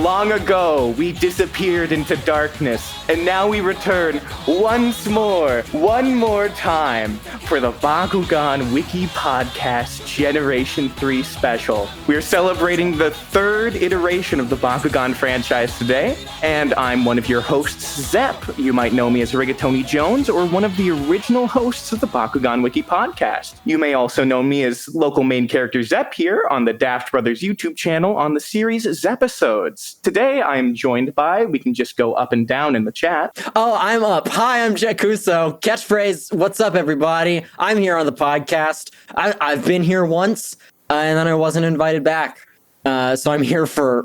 Long ago, we disappeared into darkness, and now we return one more time, for the Bakugan Wiki Podcast Generation 3 special. We're celebrating the third iteration of the Bakugan franchise today, and I'm one of your hosts, Zep. You might know me as Rigatoni Jones, or one of the original hosts of the Bakugan Wiki Podcast. You may also know me as local main character Zep here on the Daft Brothers YouTube channel on the series Zepisodes. Today, I'm joined by, we can just go up and down in the chat. Oh, I'm up. Hi, I'm Jekuso. Catchphrase, what's up, everybody? I'm here on the podcast. I've been here once, and then I wasn't invited back. So I'm here for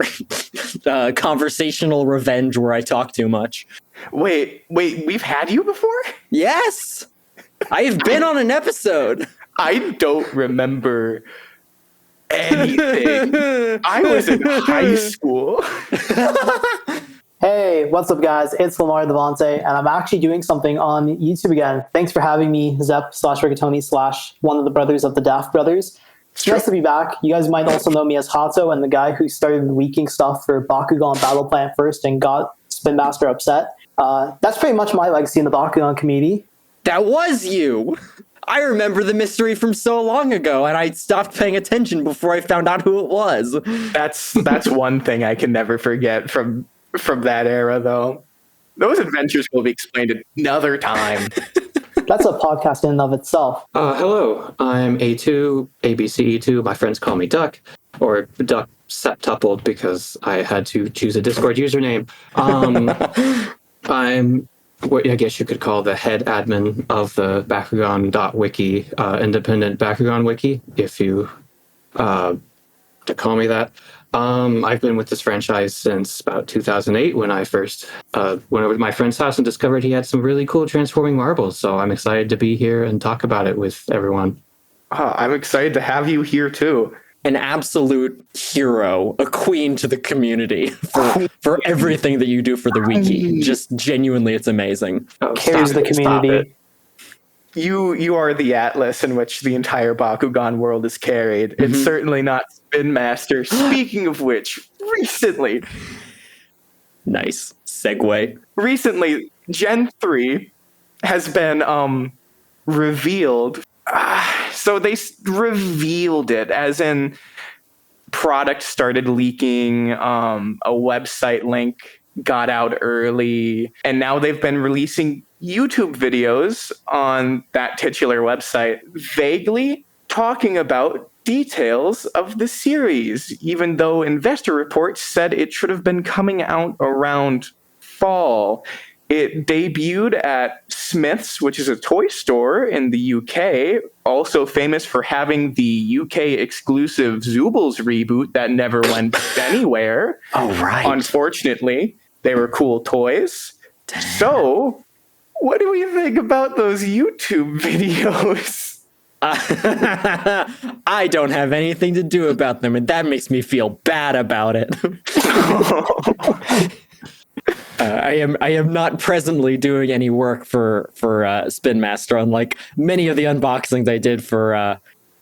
conversational revenge where I talk too much. Wait, we've had you before? Yes! I have been on an episode. I don't remember anything. I was in high school. Hey, what's up, guys? It's Lamar Devante, and I'm actually doing something on YouTube again. Thanks for having me, Zep/Rigatoni/ one of the brothers of the Daft Brothers. It's nice to be back. You guys might also know me as Hato, and the guy who started leaking stuff for Bakugan Battle Plan first and got Spin Master upset. That's pretty much my legacy in the Bakugan community. That was you! I remember the mystery from so long ago, and I stopped paying attention before I found out who it was. That's one thing I can never forget from that era, though. Those adventures will be explained another time. That's a podcast in and of itself. Hello, I'm A2, ABCE2. My friends call me Duck, or Duck septupled because I had to choose a Discord username. I'm what I guess you could call the head admin of the Bakugan.wiki, independent Bakugan Wiki, if you to call me that. I've been with this franchise since about 2008 when I first went over to my friend's house and discovered he had some really cool transforming marbles. So I'm excited to be here and talk about it with everyone. I'm excited to have you here too. An absolute hero, a queen to the community for everything that you do for the wiki. Just genuinely, it's amazing. Carries the community. You are the atlas in which the entire Bakugan world is carried. Mm-hmm. It's certainly not Spin Master. Speaking of which, recently... Nice segue. Recently, Gen 3 has been revealed. So they revealed it, as in product started leaking, a website link got out early, and now they've been releasing YouTube videos on that titular website vaguely talking about details of the series, even though investor reports said it should have been coming out around fall. It debuted at Smith's, which is a toy store in the UK, also famous for having the UK exclusive Zoobles reboot that never went anywhere. Oh, right. Unfortunately, they were cool toys. Damn. So, what do we think about those YouTube videos? I don't have anything to do about them, and that makes me feel bad about it. I am not presently doing any work for Spin Master, unlike many of the unboxings I did for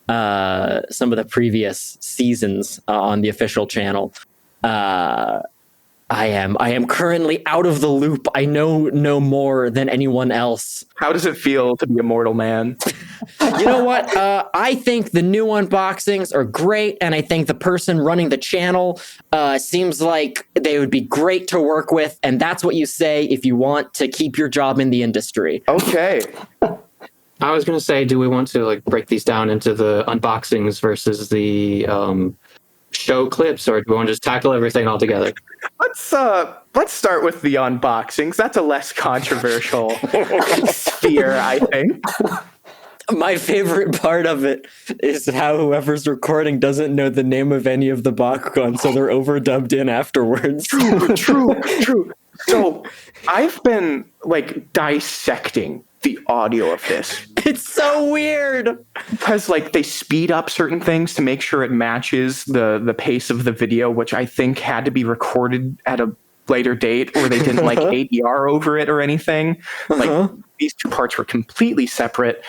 some of the previous seasons on the official channel. I am currently out of the loop. I know no more than anyone else. How does it feel to be a mortal man? You know what? I think the new unboxings are great, and I think the person running the channel seems like they would be great to work with, and that's what you say if you want to keep your job in the industry. Okay. I was going to say, do we want to break these down into the unboxings versus the show clips, or do we want to just tackle everything all together? Let's start with the unboxings. That's a less controversial sphere, I think. My favorite part of it is how whoever's recording doesn't know the name of any of the Bakugan, so they're overdubbed in afterwards. True. So I've been dissecting the audio of this. It's so weird because they speed up certain things to make sure it matches the pace of the video, which I think had to be recorded at a later date, or they didn't ADR over it or anything. These two parts were completely separate.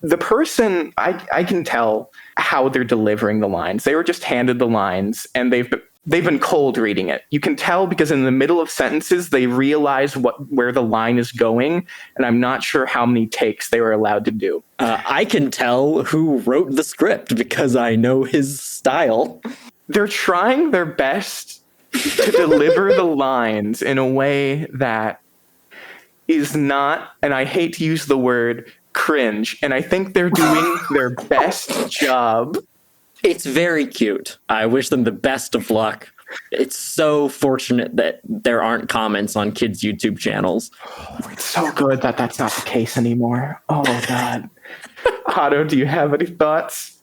The person, I can tell how they're delivering the lines. They were just handed the lines, and they've they've been cold reading it. You can tell because in the middle of sentences they realize where the line is going, and I'm not sure how many takes they were allowed to do. I can tell who wrote the script because I know his style. They're trying their best to deliver the lines in a way that is not, and I hate to use the word, cringe, and I think they're doing their best job. It's very cute. I wish them the best of luck. It's so fortunate that there aren't comments on kids' YouTube channels. It's so good that that's not the case anymore. Oh, God. Hato, do you have any thoughts?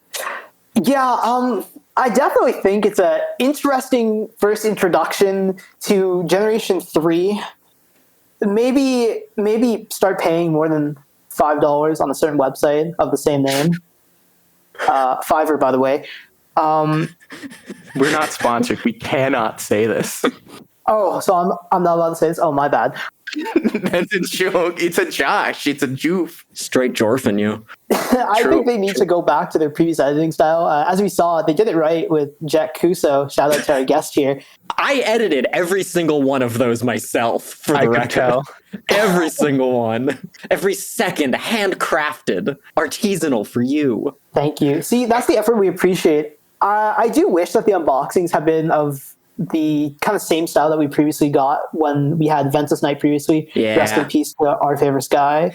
Yeah, I definitely think it's an interesting first introduction to Generation 3. Maybe start paying more than $5 on a certain website of the same name. Fiverr, by the way. We're not sponsored. We cannot say this. Oh, so I'm not allowed to say this? Oh, my bad. That's a joke. It's a Josh. It's a joof. Straight jorfing you. I think they need to go back to their previous editing style. As we saw, they did it right with Jack Kuso. Shout out to our guest here. I edited every single one of those myself, for the I record. could tell. Every single one. Every second, handcrafted, artisanal for you. Thank you. See, that's the effort we appreciate. I do wish that the unboxings have been of the kind of same style that we previously got when we had Ventus Night previously. Yeah. Rest in peace to our favorite guy.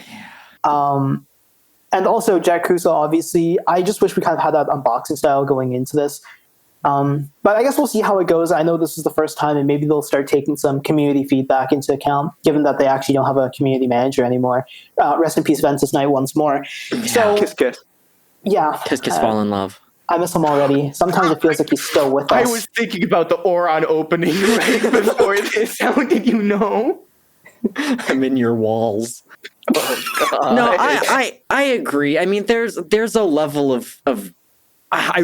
And also Jack Kuso, obviously. I just wish we kind of had that unboxing style going into this. But I guess we'll see how it goes. I know this is the first time, and maybe they'll start taking some community feedback into account, given that they actually don't have a community manager anymore. Rest in peace, Ventus Night, once more. Yeah. So, Kiss, kiss. yeah. Kiss, kiss, fall in love. I miss him already. Sometimes it feels like he's still with us. I was thinking about the Oron opening right before this. How did you know? I'm in your walls. Oh, God. No, I agree. I mean, there's a level of I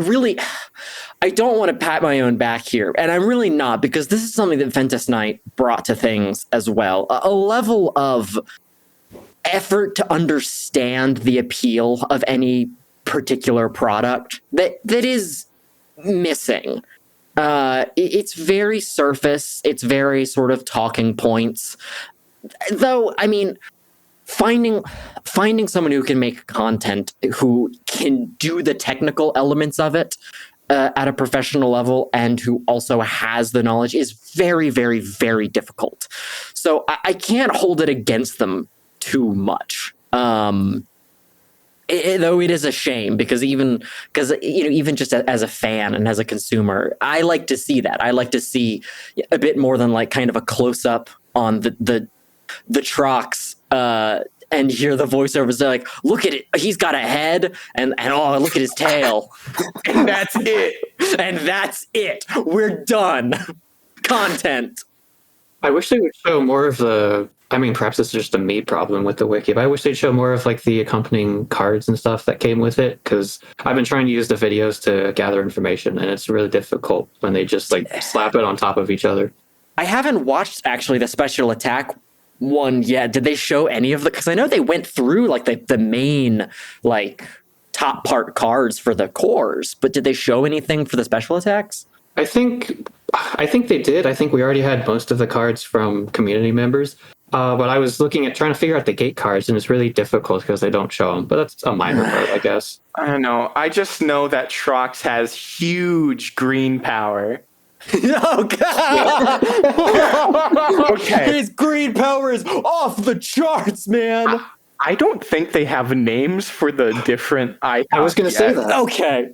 don't want to pat my own back here, and I'm really not, because this is something that Ventus Night brought to things as well. A level of effort to understand the appeal of any particular product that is missing. It's very surface. It's very sort of talking points. Though, I mean, finding someone who can make content, who can do the technical elements of it at a professional level, and who also has the knowledge, is very, very, very difficult. So I can't hold it against them too much. Though it is a shame, because even just as a fan and as a consumer, I like to see that. I like to see a bit more than like kind of a close up on the Trox, and hear the voiceovers. They're like, look at it, he's got a head, and oh, look at his tail, And that's it. and that's it. We're done. Content. I wish they would show more of the. I mean, perhaps it's just a me problem with the wiki, but I wish they'd show more of like the accompanying cards and stuff that came with it, because I've been trying to use the videos to gather information, and it's really difficult when they just like slap it on top of each other. I haven't watched actually the special attack one yet. Did they show any of the? Because I know they went through like the main like top part cards for the cores, but did they show anything for the special attacks? I think they did. I think we already had most of the cards from community members. But I was looking at trying to figure out the gate cards, and it's really difficult because they don't show them. But that's a minor part, I guess. I don't know. I just know that Trox has huge green power. Oh god! Okay. His green power is off the charts, man. I don't think they have names for the different icons. I was going to say that. Okay,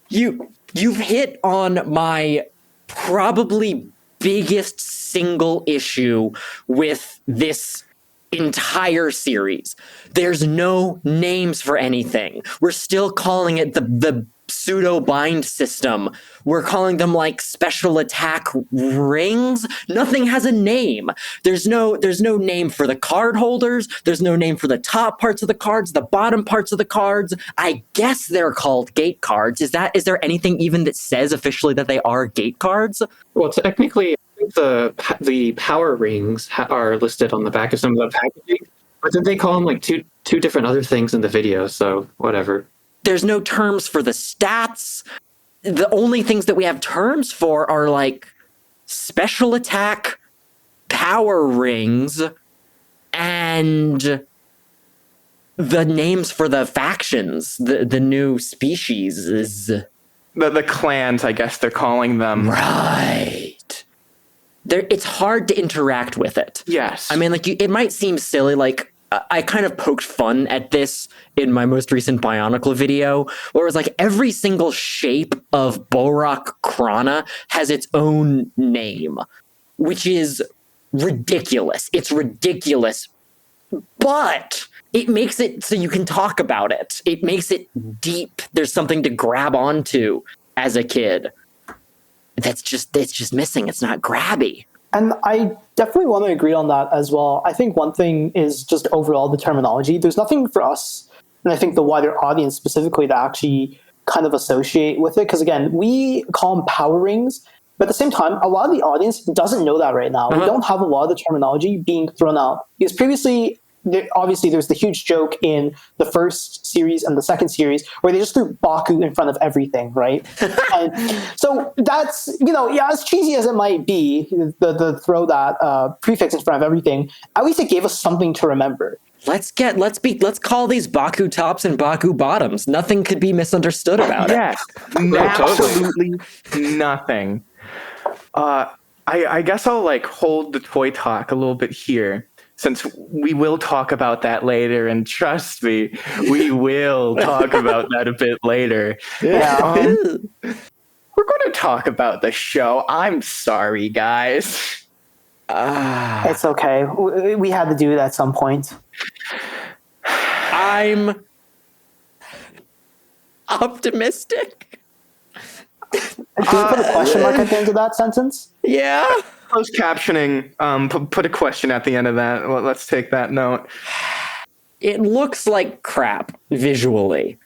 you've hit on my probably biggest single issue with this entire series. There's no names for anything. We're still calling it the pseudo bind system. We're calling them like special attack rings. Nothing has a name. There's no name for the card holders. There's no name for the top parts of the cards, the bottom parts of the cards. I guess they're called gate cards. Is there anything even that says officially that they are gate cards? Well, technically, I think the power rings are listed on the back of some of the packaging, but then they call them like two different other things in the video. So whatever. There's no terms for the stats. the only things that we have terms for are like special attack, power rings, and the names for the factions, the new species is The clans, I guess they're calling them. right. It's hard to interact with it. Yes. I mean, like, it might seem silly. Like, I kind of poked fun at this in my most recent Bionicle video, where it was like every single shape of Borak Krana has its own name, which is ridiculous. It's ridiculous, but it makes it so you can talk about it. It makes it deep. There's something to grab onto as a kid. It's just missing. It's not grabby. And I definitely want to agree on that as well. I think one thing is just overall the terminology. There's nothing for us, and I think the wider audience specifically, to actually kind of associate with it. Because again, we call them power rings, but at the same time, a lot of the audience doesn't know that right now. We don't have a lot of the terminology being thrown out. Because previously, obviously there's the huge joke in the first series and the second series where they just threw Baku in front of everything, right? And so that's, as cheesy as it might be, the throw that prefix in front of everything, at least it gave us something to remember. Let's call these Baku tops and Baku bottoms. Nothing could be misunderstood about it. Yes, absolutely nothing. I guess I'll like hold the toy talk a little bit here, since we will talk about that later, and trust me, we will talk about that a bit later. Yeah. We're going to talk about the show. I'm sorry, guys. It's okay. We had to do it at some point. I'm optimistic. Can you put a question mark at the end of that sentence? Yeah. Closed captioning, put a question at the end of that. Well, let's take that note. It looks like crap visually.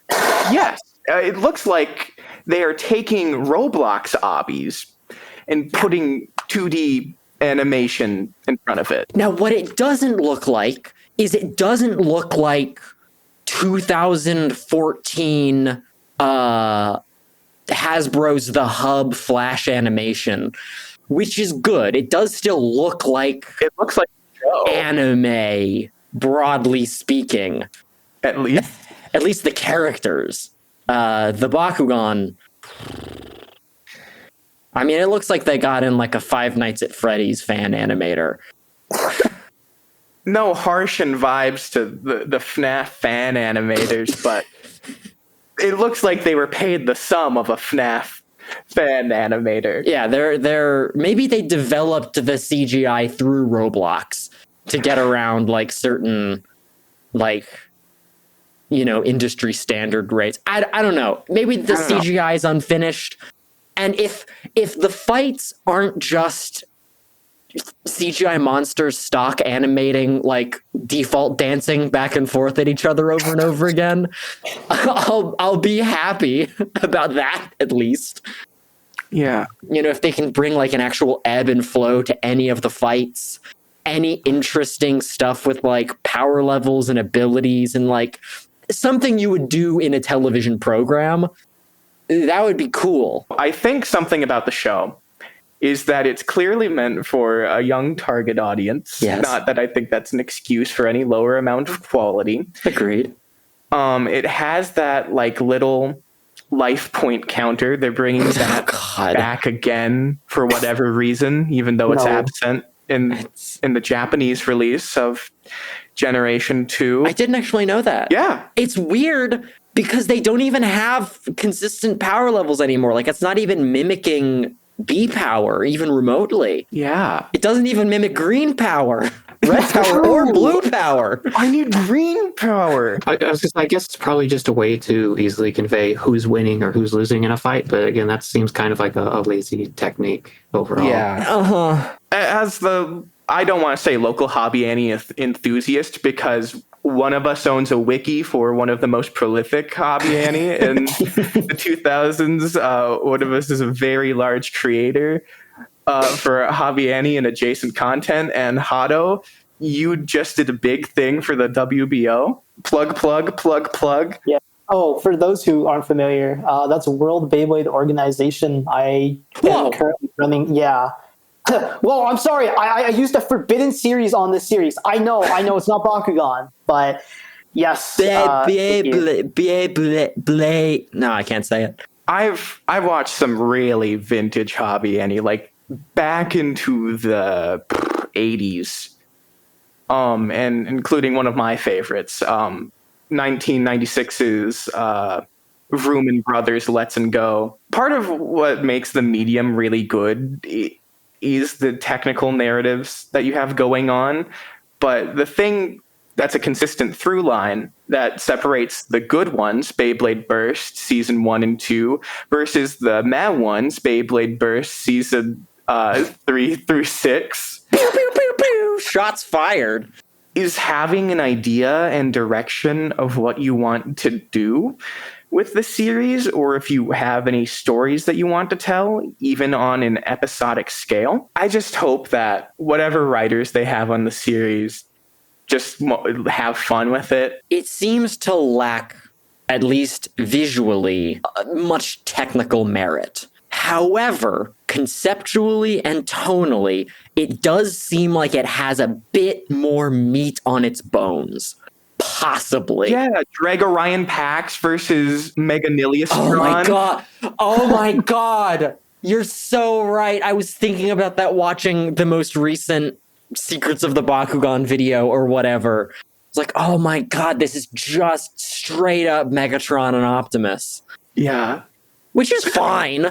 Yes, it looks like they are taking Roblox obbies and putting 2D animation in front of it. Now, what it doesn't look like is it doesn't look like 2014 Hasbro's The Hub Flash animation, which is good. It does still look like It looks like a show, anime, broadly speaking. at least. At least the characters. The Bakugan. I mean, it looks like they got in like a Five Nights at Freddy's fan animator. No Harshin vibes to the FNAF fan animators, but it looks like they were paid the sum of a FNAF fan animator. Yeah, they're maybe they developed the CGI through Roblox to get around like certain industry standard rates. I don't know. Maybe the CGI is unfinished. And if the fights aren't just CGI monsters stock animating like default dancing back and forth at each other over and over again, I'll be happy about that at least. Yeah. If they can bring like an actual ebb and flow to any of the fights, any interesting stuff with like power levels and abilities and like something you would do in a television program, that would be cool. I think something about the show is that it's clearly meant for a young target audience. Yes. Not that I think that's an excuse for any lower amount of quality. Agreed. It has that like little life point counter. They're bringing that back again for whatever reason, even though it's absent in the Japanese release of Generation 2. I didn't actually know that. Yeah. It's weird because they don't even have consistent power levels anymore. Like, it's not even mimicking B power, even remotely. Yeah. It doesn't even mimic green power, red power, or blue power. I need green power. I guess it's probably just a way to easily convey who's winning or who's losing in a fight. But again, that seems kind of like a lazy technique overall. Yeah. As I don't want to say local hobby Annie enthusiast, because one of us owns a wiki for one of the most prolific hobby Annie in the 2000s. One of us is a very large creator for hobby Annie and adjacent content. And Hado, you just did a big thing for the WBO. Plug. Yeah. Oh, for those who aren't familiar, that's World Beyblade Organization. I Whoa. am currently running. Yeah. Well, I'm sorry. I used a forbidden series on this series. I know. It's not Bakugan, but yes. Thank you. Beyblade. No, I can't say it. I've watched some really vintage hobby, Annie, like back into the 80s. And including one of my favorites, 1996's Vrooman Brothers Let's and Go. Part of what makes the medium really good is the technical narratives that you have going on. But the thing that's a consistent through line that separates the good ones, Beyblade Burst Season 1 and 2, versus the mad ones, Beyblade Burst Season 3 through 6, Pew, pew, pew, pew. Shots fired. is having an idea and direction of what you want to do with the series, or if you have any stories that you want to tell, even on an episodic scale. I just hope that whatever writers they have on the series just have fun with it. It seems to lack, at least visually, much technical merit. However, conceptually and tonally, it does seem like it has a bit more meat on its bones. Possibly. Yeah, Drag Orion Pax versus Meganilius. Oh my god. Oh my god. You're so right. I was thinking about that watching the most recent Secrets of the Bakugan video or whatever. It's like, oh my god, this is just straight up Megatron and Optimus. Yeah. Which is fine.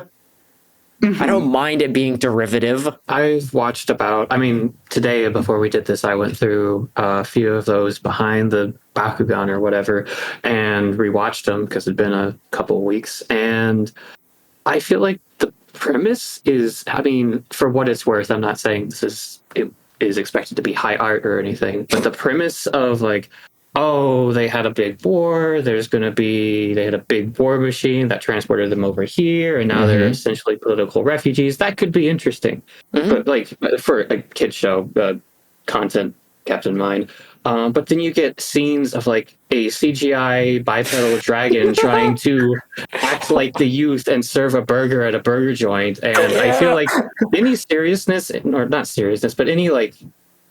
I don't mind it being derivative. I've watched today before we did this, I went through a few of those behind the Bakugan or whatever and rewatched them because it'd been a couple of weeks. And I feel like the premise is, for what it's worth, I'm not saying it is expected to be high art or anything, but the premise of like, oh, they had a big war, they had a big war machine that transported them over here, and now they're essentially political refugees. That could be interesting. But like for a kid show, content kept in mind. But then you get scenes of like a CGI bipedal dragon trying to act like the youth and serve a burger at a burger joint. And I feel like any seriousness, or not seriousness, but any like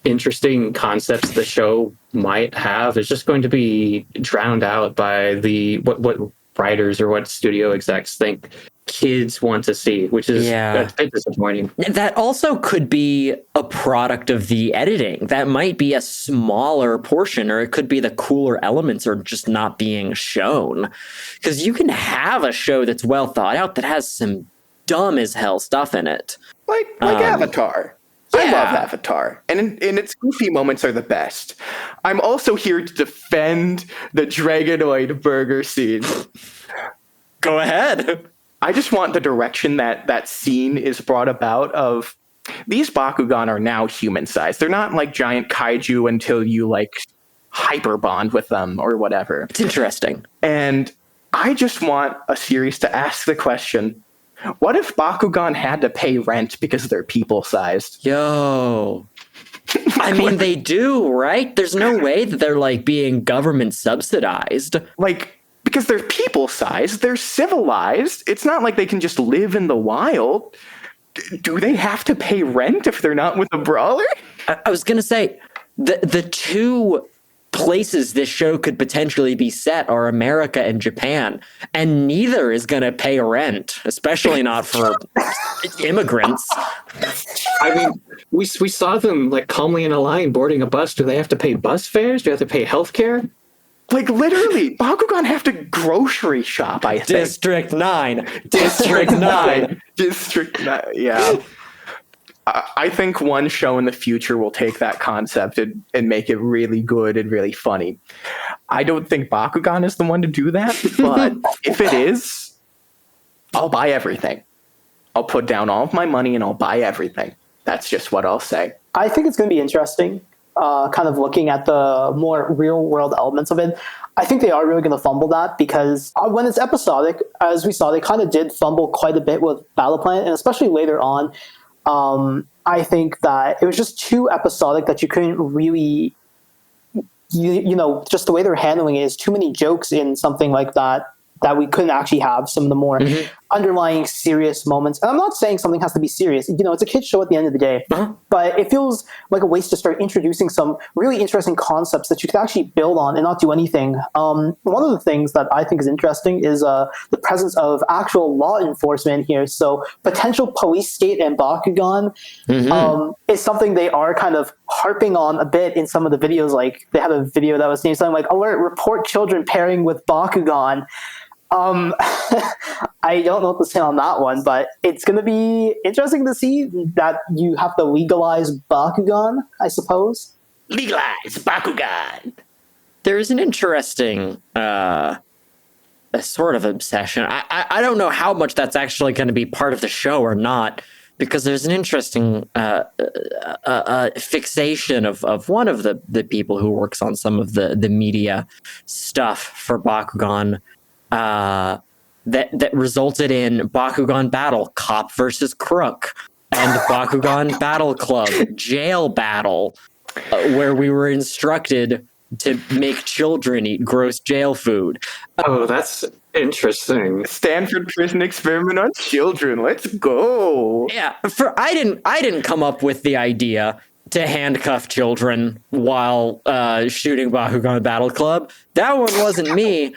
interesting concepts the show might have is just going to be drowned out by what writers or what studio execs think kids want to see, which is a bit disappointing. That also could be a product of the editing. That might be a smaller portion, or it could be the cooler elements are just not being shown. Because you can have a show that's well thought out that has some dumb as hell stuff in it. Like Avatar. I love Avatar, and its goofy moments are the best. I'm also here to defend the Dragonoid burger scene. Go ahead. I just want the direction that scene is brought about of these Bakugan are now human-sized. They're not like giant kaiju until you like hyper bond with them or whatever. It's interesting. And I just want a series to ask the question, what if Bakugan had to pay rent because they're people-sized? Yo. I mean, they do, right? There's no way that they're like being government subsidized. Like, because they're people-sized, they're civilized. It's not like they can just live in the wild. Do they have to pay rent if they're not with a brawler? I was going to say, the two places this show could potentially be set are America and Japan, and neither is going to pay rent, especially not for immigrants. I mean, we saw them like calmly in a line boarding a bus. Do they have to pay bus fares? Do they have to pay healthcare? Like, literally, Bakugan have to grocery shop, I think. District 9. District 9. District 9, yeah. I think one show in the future will take that concept and make it really good and really funny. I don't think Bakugan is the one to do that, but if it is, I'll buy everything. I'll put down all of my money and I'll buy everything. That's just what I'll say. I think it's going to be interesting, kind of looking at the more real-world elements of it. I think they are really going to fumble that because when it's episodic, as we saw, they kind of did fumble quite a bit with Battle Planet, and especially later on. I think that it was just too episodic that you couldn't really you know, just the way they're handling it is too many jokes in something like that we couldn't actually have some of the more underlying serious moments. And I'm not saying something has to be serious. You know, it's a kid's show at the end of the day. But it feels like a waste to start introducing some really interesting concepts that you could actually build on and not do anything. One of the things that I think is interesting is the presence of actual law enforcement here. So potential police state and Bakugan is something they are kind of harping on a bit in some of the videos. Like they had a video that was named something like, alert, report children pairing with Bakugan. I don't know what to say on that one, but it's going to be interesting to see that you have to legalize Bakugan, I suppose. Legalize Bakugan. There's an interesting a sort of obsession. I don't know how much that's actually going to be part of the show or not, because there's an interesting fixation of one of the people who works on some of the media stuff for Bakugan that resulted in Bakugan Battle, Cop versus Crook, and Bakugan Battle Club, Jail Battle, where we were instructed to make children eat gross jail food. Oh, that's interesting. Stanford prison experiment on children. Let's go. Yeah, I didn't come up with the idea to handcuff children while shooting Bakugan Battle Club. That one wasn't me.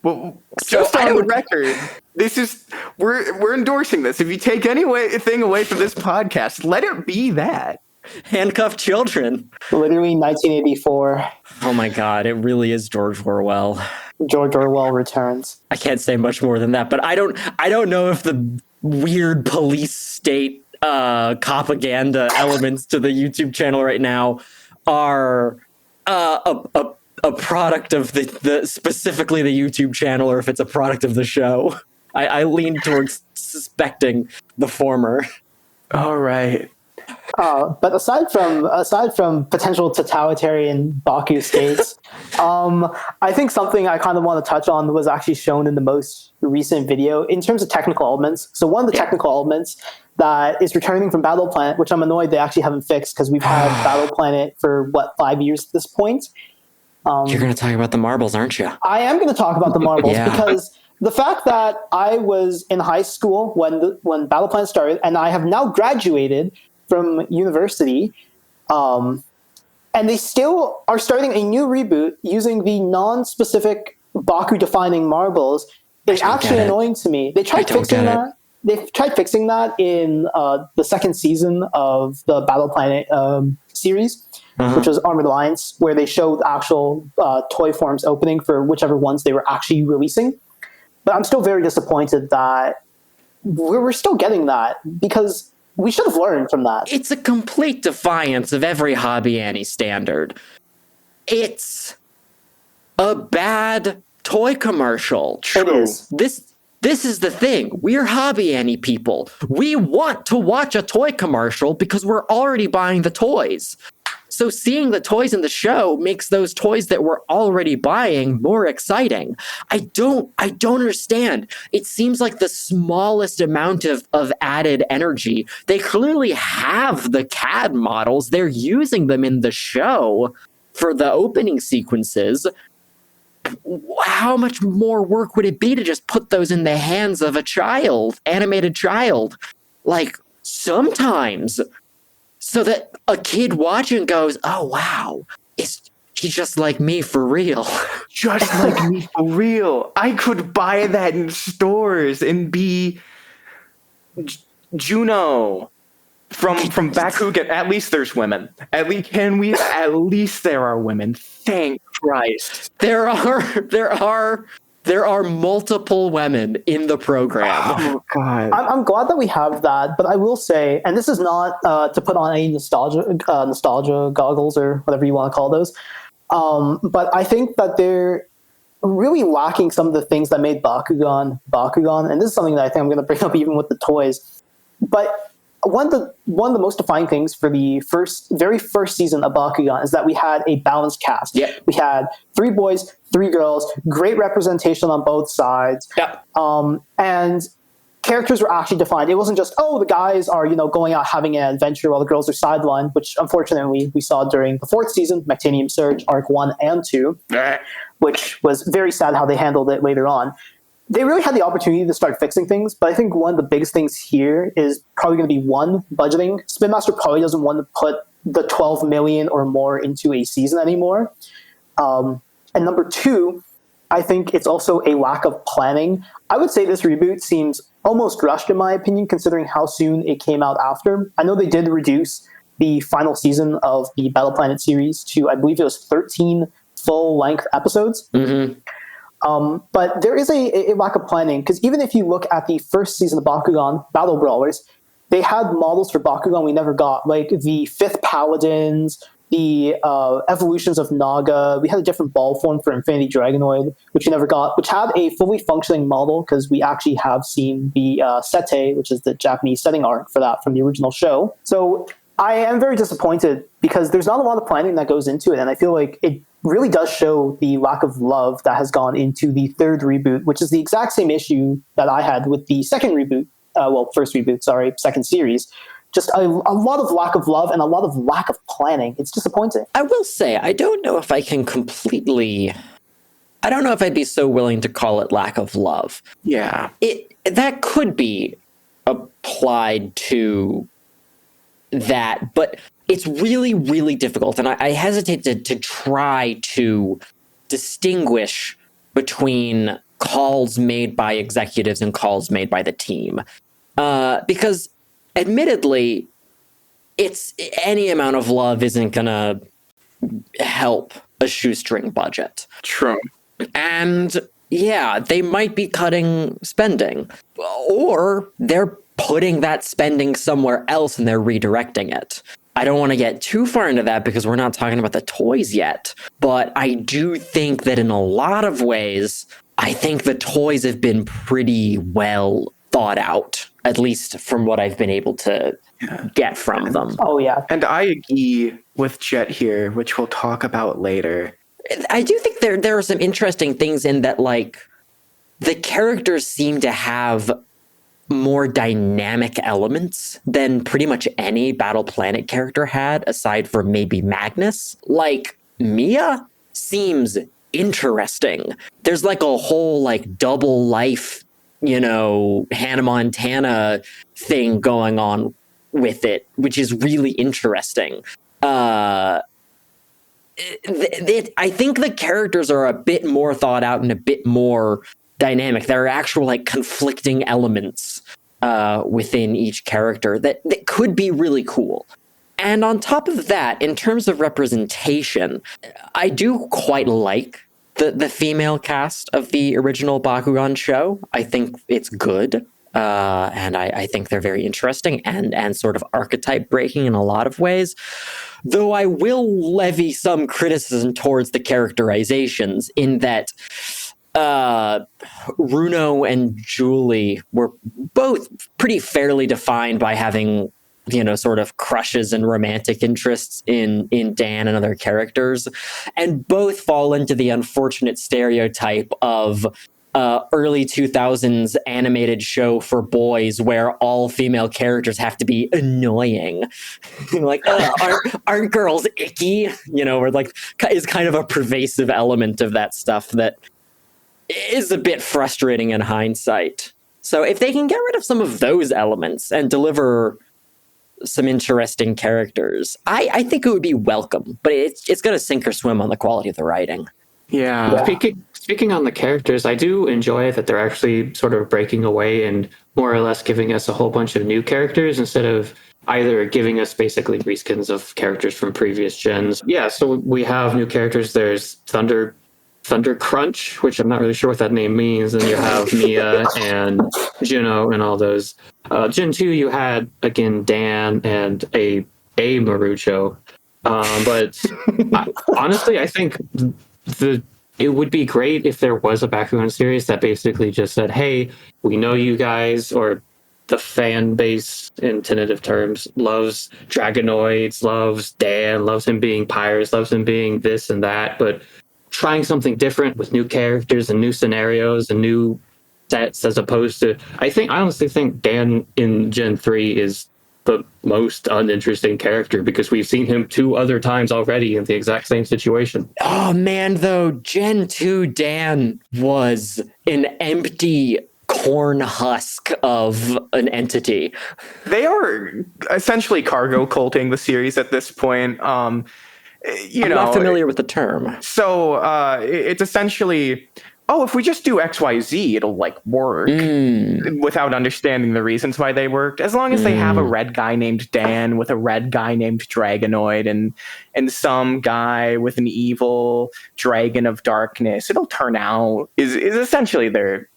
Well, just on the record, this is we're endorsing this. If you take anything away from this podcast, let it be that. Handcuff children. Literally 1984. Oh my God, it really is George Orwell. George Orwell returns. I can't say much more than that, but I don't know if the weird police state propaganda elements to the YouTube channel right now are a product of the specifically the YouTube channel, or if it's a product of the show. I lean towards suspecting the former. All right. But aside from potential totalitarian Baku states, I think something I kind of want to touch on was actually shown in the most recent video in terms of technical elements. So one of the technical elements that is returning from Battle Planet, which I'm annoyed they actually haven't fixed because we've had Battle Planet for 5 years at this point. You're going to talk about the marbles, aren't you? I am going to talk about the marbles because the fact that I was in high school when Battle Planet started, and I have now graduated from university, and they still are starting a new reboot using the non-specific Baku-defining marbles, is actually annoying to me. They tried fixing that. They tried fixing that in the second season of the Battle Planet series, which was Armored Alliance, where they showed actual toy forms opening for whichever ones they were actually releasing. But I'm still very disappointed that we're still getting that, because we should have learned from that. It's a complete defiance of every Hobby Annie standard. It's a bad toy commercial. It is. This is the thing. We're Hobby Annie people. We want to watch a toy commercial because we're already buying the toys. So seeing the toys in the show makes those toys that we're already buying more exciting. I don't understand. It seems like the smallest amount of added energy. They clearly have the CAD models. They're using them in the show for the opening sequences. How much more work would it be to just put those in the hands of a child, animated child? Like, sometimes, so that a kid watching goes, oh, wow, he's just like me for real. Just like me for real. I could buy that in stores and be Juno from Bakugan. At least there's women. At least there are women. Thank Christ. There are multiple women in the program. Oh God. I'm glad that we have that, but I will say, and this is not to put on any nostalgia goggles or whatever you want to call those, but I think that they're really lacking some of the things that made Bakugan, and this is something that I think I'm going to bring up even with the toys. But one of the most defining things for the very first season of Bakugan is that we had a balanced cast. Yep. We had 3 boys, 3 girls, great representation on both sides. Yep. And characters were actually defined. It wasn't just, oh, the guys are, going out having an adventure while the girls are sidelined, which unfortunately we saw during the 4th season, Mactanium Surge, Arc 1 and 2, which was very sad how they handled it later on. They really had the opportunity to start fixing things, but I think one of the biggest things here is probably going to be, one, budgeting. Spin Master probably doesn't want to put the 12 million or more into a season anymore. And number 2, I think it's also a lack of planning. I would say this reboot seems almost rushed, in my opinion, considering how soon it came out after. I know they did reduce the final season of the Battle Planet series to, I believe it was 13 full-length episodes. Mm-hmm. But there is a lack of planning, because even if you look at the first season of Bakugan, Battle Brawlers, they had models for Bakugan we never got, like the 5th Paladins, the evolutions of Naga. We had a different ball form for Infinity Dragonoid, which we never got, which had a fully functioning model, because we actually have seen the Sete, which is the Japanese setting art for that from the original show. So I am very disappointed, because there's not a lot of planning that goes into it, and I feel like it really does show the lack of love that has gone into the 3rd reboot, which is the exact same issue that I had with the 2nd reboot, first reboot, sorry, 2nd series. Just a lot of lack of love and a lot of lack of planning. It's disappointing. I will say, I don't know if I'd be so willing to call it lack of love. Yeah. That could be applied to that, but it's really, really difficult. And I hesitate to try to distinguish between calls made by executives and calls made by the team. Because admittedly, it's any amount of love isn't gonna help a shoestring budget. True. And yeah, they might be cutting spending, or they're putting that spending somewhere else and they're redirecting it. I don't want to get too far into that because we're not talking about the toys yet, but I do think that in a lot of ways, I think the toys have been pretty well thought out, at least from what I've been able to get from them. Oh, yeah. And I agree with Jet here, which we'll talk about later. I do think there are some interesting things in that, like, the characters seem to have more dynamic elements than pretty much any Battle Planet character had, aside from maybe Magnus. Like, Mia seems interesting. There's like a whole like double life, Hannah Montana thing going on with it, which is really interesting. I think the characters are a bit more thought out and a bit more dynamic. There are actual like conflicting elements within each character that could be really cool. And on top of that, in terms of representation, I do quite like the female cast of the original Bakugan show. I think it's good. And I think they're very interesting and sort of archetype breaking in a lot of ways. Though I will levy some criticism towards the characterizations in that Runo and Julie were both pretty fairly defined by having, sort of crushes and romantic interests in Dan and other characters, and both fall into the unfortunate stereotype of early 2000s animated show for boys where all female characters have to be annoying. Like, aren't girls icky? Where like is kind of a pervasive element of that stuff that is a bit frustrating in hindsight. So if they can get rid of some of those elements and deliver some interesting characters, I think it would be welcome, but it's going to sink or swim on the quality of the writing. Yeah. Speaking on the characters, I do enjoy that they're actually sort of breaking away and more or less giving us a whole bunch of new characters instead of either giving us basically reskins of characters from previous gens. Yeah, so we have new characters. There's Thunder Crunch, which I'm not really sure what that name means. And you have Mia and Juno and all those. Gen 2, you had, again, Dan and a Marucho. But honestly, I think it would be great if there was a Bakugan series that basically just said, hey, we know you guys, or the fan base in tentative terms, loves Dragonoids, loves Dan, loves him being Pirates, loves him being this and that, but trying something different with new characters and new scenarios and new sets as opposed to. I honestly think Dan in Gen 3 is the most uninteresting character because we've seen him 2 other times already in the exact same situation. Oh man, though, Gen 2 Dan was an empty corn husk of an entity. They are essentially cargo culting the series at this point. I'm not familiar with the term. So it's essentially, if we just do XYZ, it'll like work without understanding the reasons why they worked. As long as they have a red guy named Dan with a red guy named Dragonoid and some guy with an evil dragon of darkness, it'll turn out is essentially their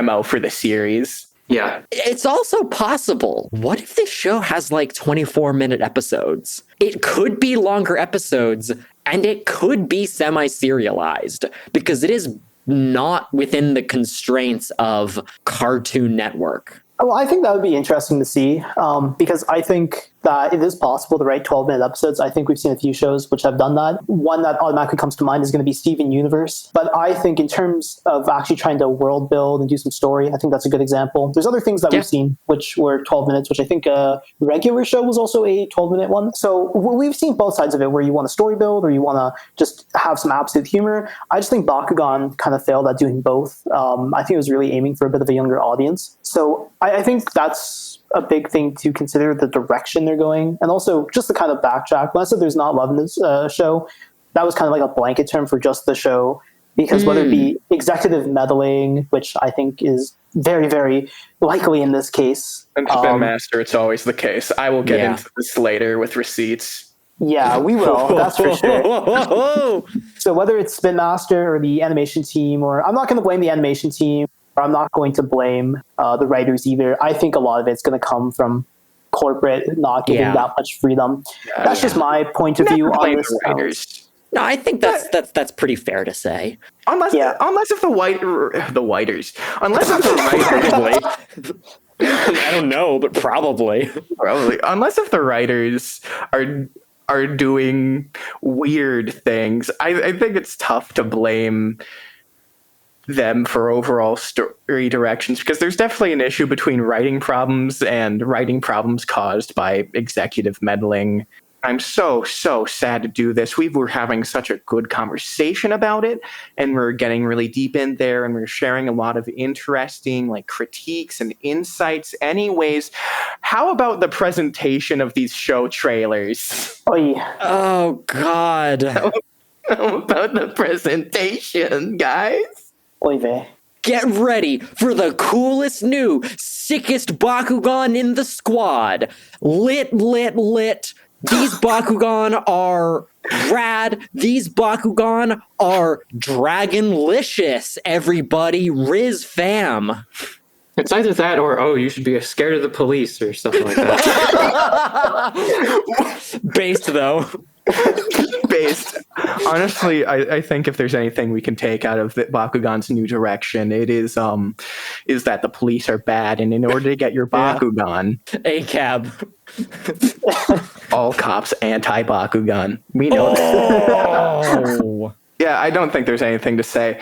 MO for the series. Yeah. It's also possible. What if this show has like 24-minute episodes? It could be longer episodes, and it could be semi-serialized because it is not within the constraints of Cartoon Network. Well, I think that would be interesting to see because I think that it is possible to write 12-minute episodes. I think we've seen a few shows which have done that. One that automatically comes to mind is going to be Steven Universe. But I think in terms of actually trying to world build and do some story, I think that's a good example. There's other things that we've seen which were 12 minutes, which I think a regular show was also a 12-minute one. So we've seen both sides of it where you want a story build or you want to just have some absolute humor. I just think Bakugan kind of failed at doing both. I think it was really aiming for a bit of a younger audience. So I think that's a big thing to consider, the direction they're going, and also just the kind of backtrack. When I said there's not love in this show, that was kind of like a blanket term for just the show, because whether it be executive meddling, which I think is very, very likely in this case. And Spin Master, it's always the case. I will get into this later with receipts. Yeah, we will. That's for sure. So whether it's Spin Master or the animation team, or I'm not going to blame the animation team, I'm not going to blame the writers either. I think a lot of it's going to come from corporate not giving that much freedom. That's just my point of view on this. Writers. No, I think that's pretty fair to say. Unless if the writers, I don't know, but probably, unless if the writers are doing weird things, I think it's tough to blame them for overall story directions, because there's definitely an issue between writing problems and writing problems caused by executive meddling. I'm so sad to do this. We were having such a good conversation about it, and we're getting really deep in there, and we're sharing a lot of interesting like critiques and insights. Anyways, how about the presentation of these show trailers? Oh God. How about the presentation, guys? Get ready for the coolest new, sickest Bakugan in the squad. Lit. These Bakugan are rad. These Bakugan are dragonlicious, everybody. Riz fam. It's either that or, you should be scared of the police or something like that. Based, though. Based. Honestly, I think if there's anything we can take out of Bakugan's new direction, it is that the police are bad, and in order to get your Bakugan, ACAB. all cops anti-Bakugan. We know that. Yeah, I don't think there's anything to say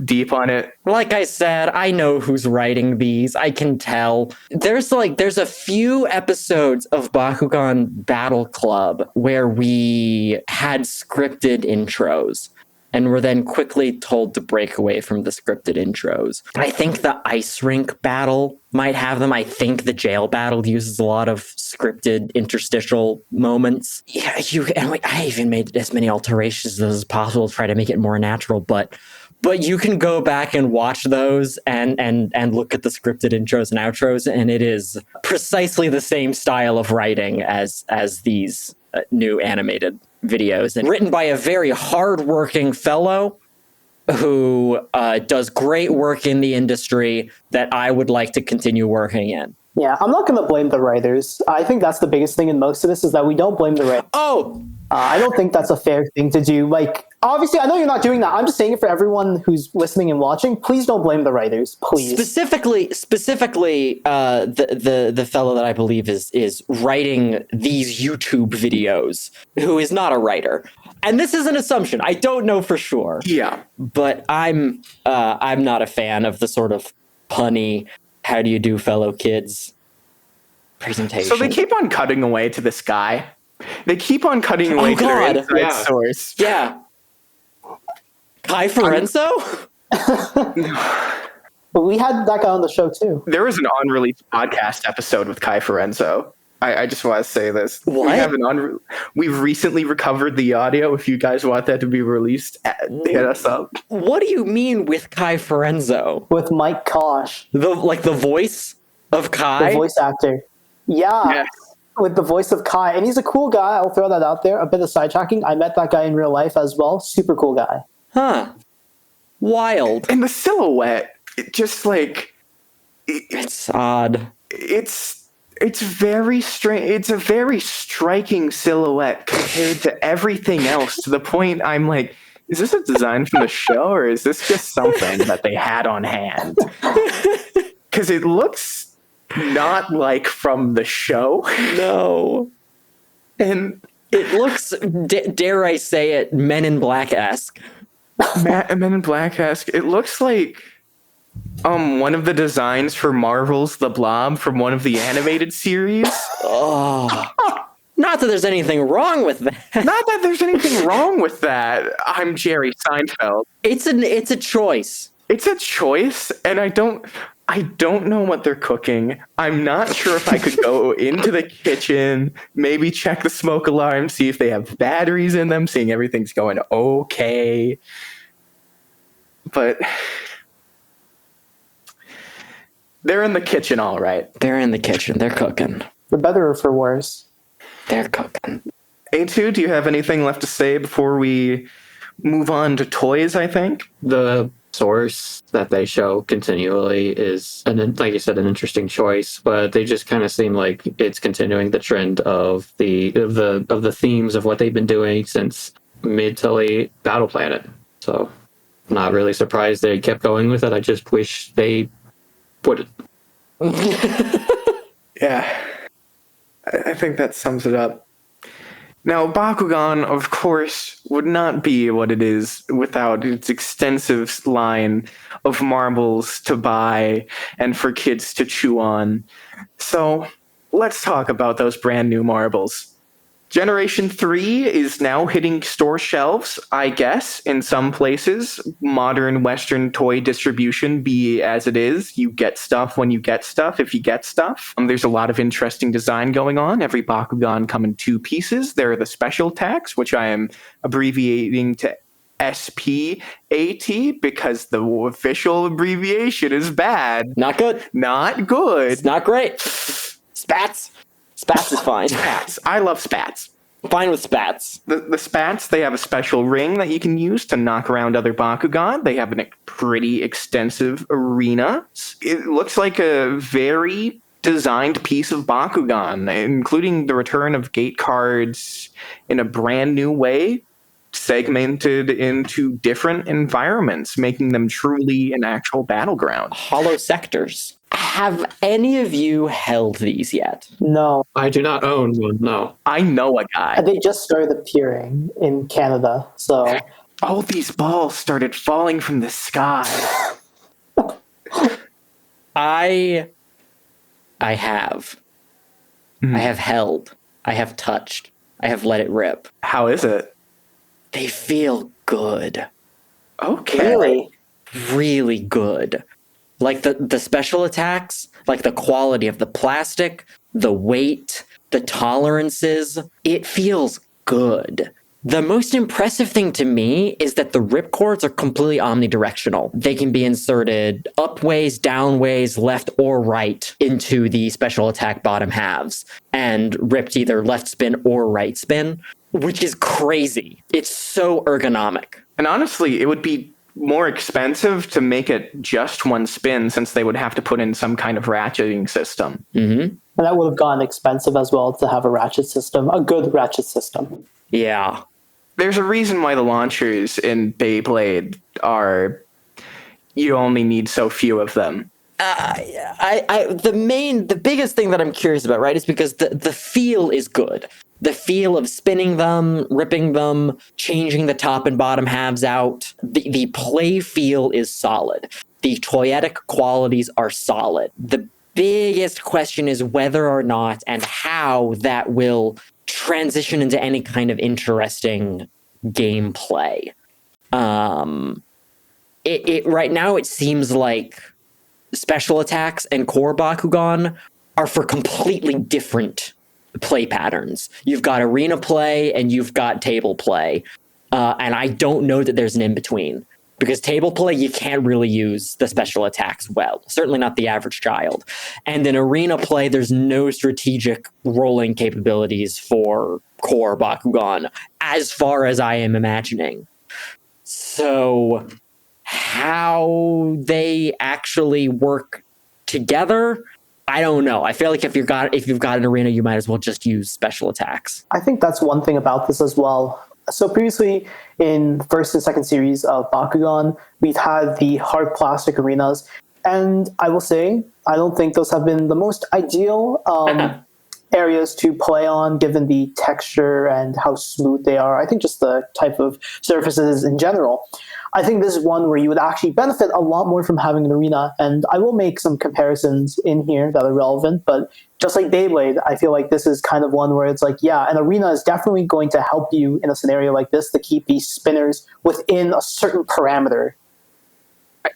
deep on it. Like I said, I know who's writing these. I can tell. There's a few episodes of Bakugan Battle Club where we had scripted intros and were then quickly told to break away from the scripted intros. I think the ice rink battle might have them. I think the jail battle uses a lot of scripted interstitial moments. Yeah, I even made as many alterations as possible to try to make it more natural, but you can go back and watch those and look at the scripted intros and outros, and it is precisely the same style of writing as these new animated videos, and written by a very hardworking fellow who does great work in the industry that I would like to continue working in. Yeah, I'm not going to blame the writers. I think that's the biggest thing in most of this is that we don't blame the writers. I don't think that's a fair thing to do. Like, obviously, I know you're not doing that. I'm just saying it for everyone who's listening and watching. Please don't blame the writers, please. Specifically, the fellow that I believe is writing these YouTube videos, who is not a writer. and this is an assumption. I don't know for sure. Yeah. But I'm not a fan of the sort of punny, how do you do, fellow kids presentation. So they keep on cutting away to the sky. They keep on cutting away to their God. inside Yeah. source. Yeah. Kai Forenzo? But we had that guy on the show too. There was an unreleased podcast episode with Kai Forenzo. I just want to say this. What? We have we've recently recovered the audio. If you guys want that to be released, hit us up. What do you mean with Kai Forenzo? With Mike Kosh, The voice of Kai? the voice actor. Yeah. Yes. With the voice of Kai. And he's a cool guy. I'll throw that out there. A bit of sidetracking. I met that guy in real life as well. Super cool guy. Huh. Wild. And the silhouette, it just like It's odd. it's very strange. It's a very striking silhouette compared to everything else. To the point I'm like, is this a design from the show, or is this just something that they had on hand? Because it looks not like from the show, No. and It looks, dare I say it, Men in Black-esque. Men in Black-esque. It looks like one of the designs for Marvel's The Blob from one of the animated series. Oh. Not that there's anything wrong with that. Not that there's anything wrong with that. I'm Jerry Seinfeld. It's a choice. It's a choice, and I don't know what they're cooking. I'm not sure if I could go into the kitchen, maybe check the smoke alarm, see if they have batteries in them, seeing everything's going okay. But they're in the kitchen, all right. They're in the kitchen. They're cooking. For better or for worse. They're cooking. A2, do you have anything left to say before we move on to toys, I think? The source that they show continually is, like you said, an interesting choice, but they just kind of seem like it's continuing the trend of the themes of what they've been doing since mid to late Battle Planet. So I'm not really surprised they kept going with it. I just wish they would. Yeah. I think that sums it up. Now, Bakugan, of course, would not be what it is without its extensive line of marbles to buy and for kids to chew on. So, let's talk about those brand new marbles. Generation 3 is now hitting store shelves, I guess, in some places. Modern Western toy distribution be as it is. You get stuff when you get stuff, if you get stuff. There's a lot of interesting design going on. Every Bakugan come in 2 pieces. There are the special attacks, which I am abbreviating to SPAT because the official abbreviation is bad. Not good. Not good. It's not great. Spats. Spats is fine. Spats. I love spats. Fine with spats. The spats, they have a special ring that you can use to knock around other Bakugan. They have a pretty extensive arena. It looks like a very designed piece of Bakugan, including the return of gate cards in a brand new way, segmented into different environments, making them truly an actual battleground. Hollow sectors. Have any of you held these yet? No. I do not own one, no. I know a guy. They just started appearing in Canada. So All these balls started falling from the sky. I have. I have held. I have touched. I have let it rip. How is it? They feel good. Okay. really, Really good. Like the special attacks, like the quality of the plastic, the weight, the tolerances, it feels good. The most impressive thing to me is that the ripcords are completely omnidirectional. They can be inserted upways, downways, left or right into the special attack bottom halves and ripped either left spin or right spin, which is crazy. It's so ergonomic. And honestly, it would be more expensive to make it just one spin since they would have to put in some kind of ratcheting system. Mm-hmm. and that would have gotten expensive as well to have a ratchet system, a good ratchet system. Yeah. There's a reason why the launchers in Beyblade are, you only need so few of them. The biggest thing that I'm curious about, right, is because the feel is good. The feel of spinning them, ripping them, changing the top and bottom halves out, the play feel is solid. The toyetic qualities are solid. The biggest question is whether or not and how that will transition into any kind of interesting gameplay. Right now it seems like special attacks and core Bakugan are for completely different play patterns. You've got arena play and you've got table play. And I don't know that there's an in-between. Because table play, you can't really use the special attacks well. Certainly not the average child. And in arena play, there's no strategic rolling capabilities for core Bakugan, as far as I am imagining. So how they actually work together, I don't know. I feel like if you've got an arena, you might as well just use special attacks. I think that's one thing about this as well. So previously, in first and second series of Bakugan, we've had the hard plastic arenas, and I will say, I don't think those have been the most ideal areas to play on, given the texture and how smooth they are. I think just the type of surfaces in general. I think this is one where you would actually benefit a lot more from having an arena, and I will make some comparisons in here that are relevant, but just like Beyblade, I feel like this is kind of one where it's like, yeah, an arena is definitely going to help you in a scenario like this to keep these spinners within a certain parameter.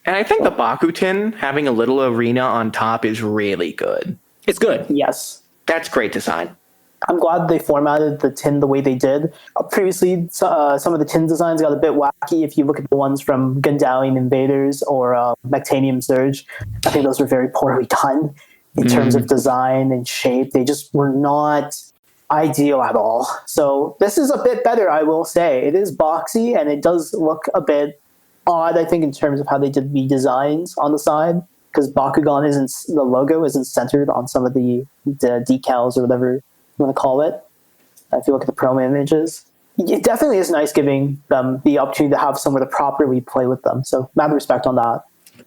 And I think the Bakutin having a little arena on top is really good. It's good. Yes. That's great design. I'm glad they formatted the tin the way they did. Previously, some of the tin designs got a bit wacky. If you look at the ones from Gundalian Invaders or Mectanium Surge, I think those were very poorly done in terms of design and shape. They just were not ideal at all. So this is a bit better, I will say. It is boxy, and it does look a bit odd, I think, in terms of how they did the designs on the side, because Bakugan the logo isn't centered on some of the decals or whatever you want to call it. If you look at the promo images, it definitely is nice giving them the opportunity to have somewhere to properly play with them. So mad respect on that.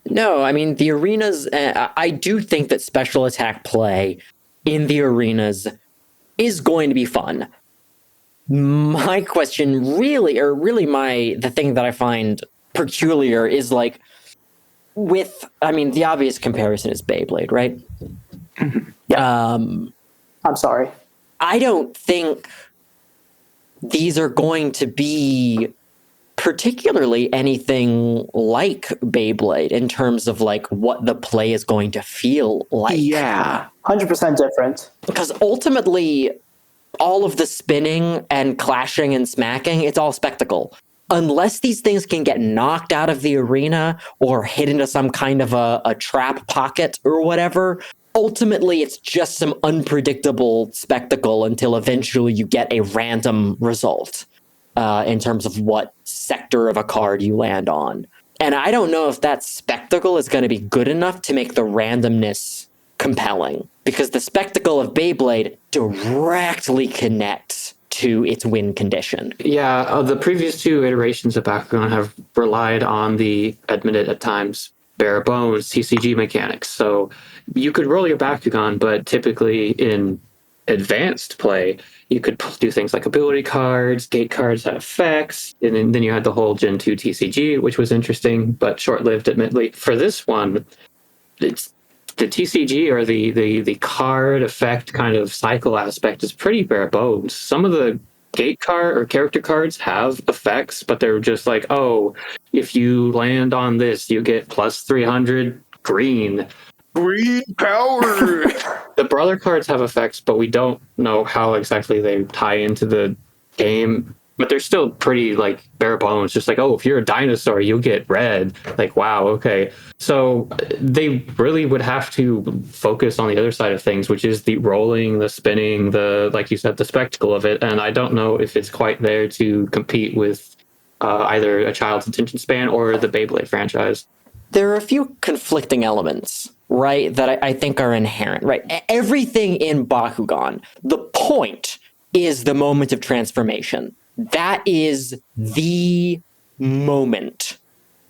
No, I mean, the arenas, I do think that special attack play in the arenas is going to be fun. My question the thing that I find peculiar is like, the obvious comparison is Beyblade, right? Yeah. I'm sorry. I don't think these are going to be particularly anything like Beyblade in terms of like what the play is going to feel like. Yeah. 100% different. Because ultimately, all of the spinning and clashing and smacking, it's all spectacle. Unless these things can get knocked out of the arena or hit into some kind of a trap pocket or whatever, ultimately it's just some unpredictable spectacle until eventually you get a random result in terms of what sector of a card you land on. And I don't know if that spectacle is going to be good enough to make the randomness compelling, because the spectacle of Beyblade directly connects to its win condition. Yeah, the previous two iterations of Bakugan have relied on the, admitted at times, bare bones TCG mechanics. So you could roll your Bakugan, but typically in advanced play, you could do things like ability cards, gate cards had effects, and then you had the whole Gen 2 TCG, which was interesting, but short-lived, admittedly. For this one, it's the TCG or the card effect kind of cycle aspect is pretty bare bones. Some of the gate card or character cards have effects, but they're just like, oh, if you land on this, you get plus 300 green. Green power! The brother cards have effects, but we don't know how exactly they tie into the game. But they're still pretty like bare bones. Just like, oh, if you're a dinosaur, you'll get red. Like, wow, okay. So they really would have to focus on the other side of things, which is the rolling, the spinning, the, like you said, the spectacle of it. And I don't know if it's quite there to compete with either a child's attention span or the Beyblade franchise. There are a few conflicting elements, right, that I think are inherent, right? Everything in Bakugan, the point is the moment of transformation. That is the moment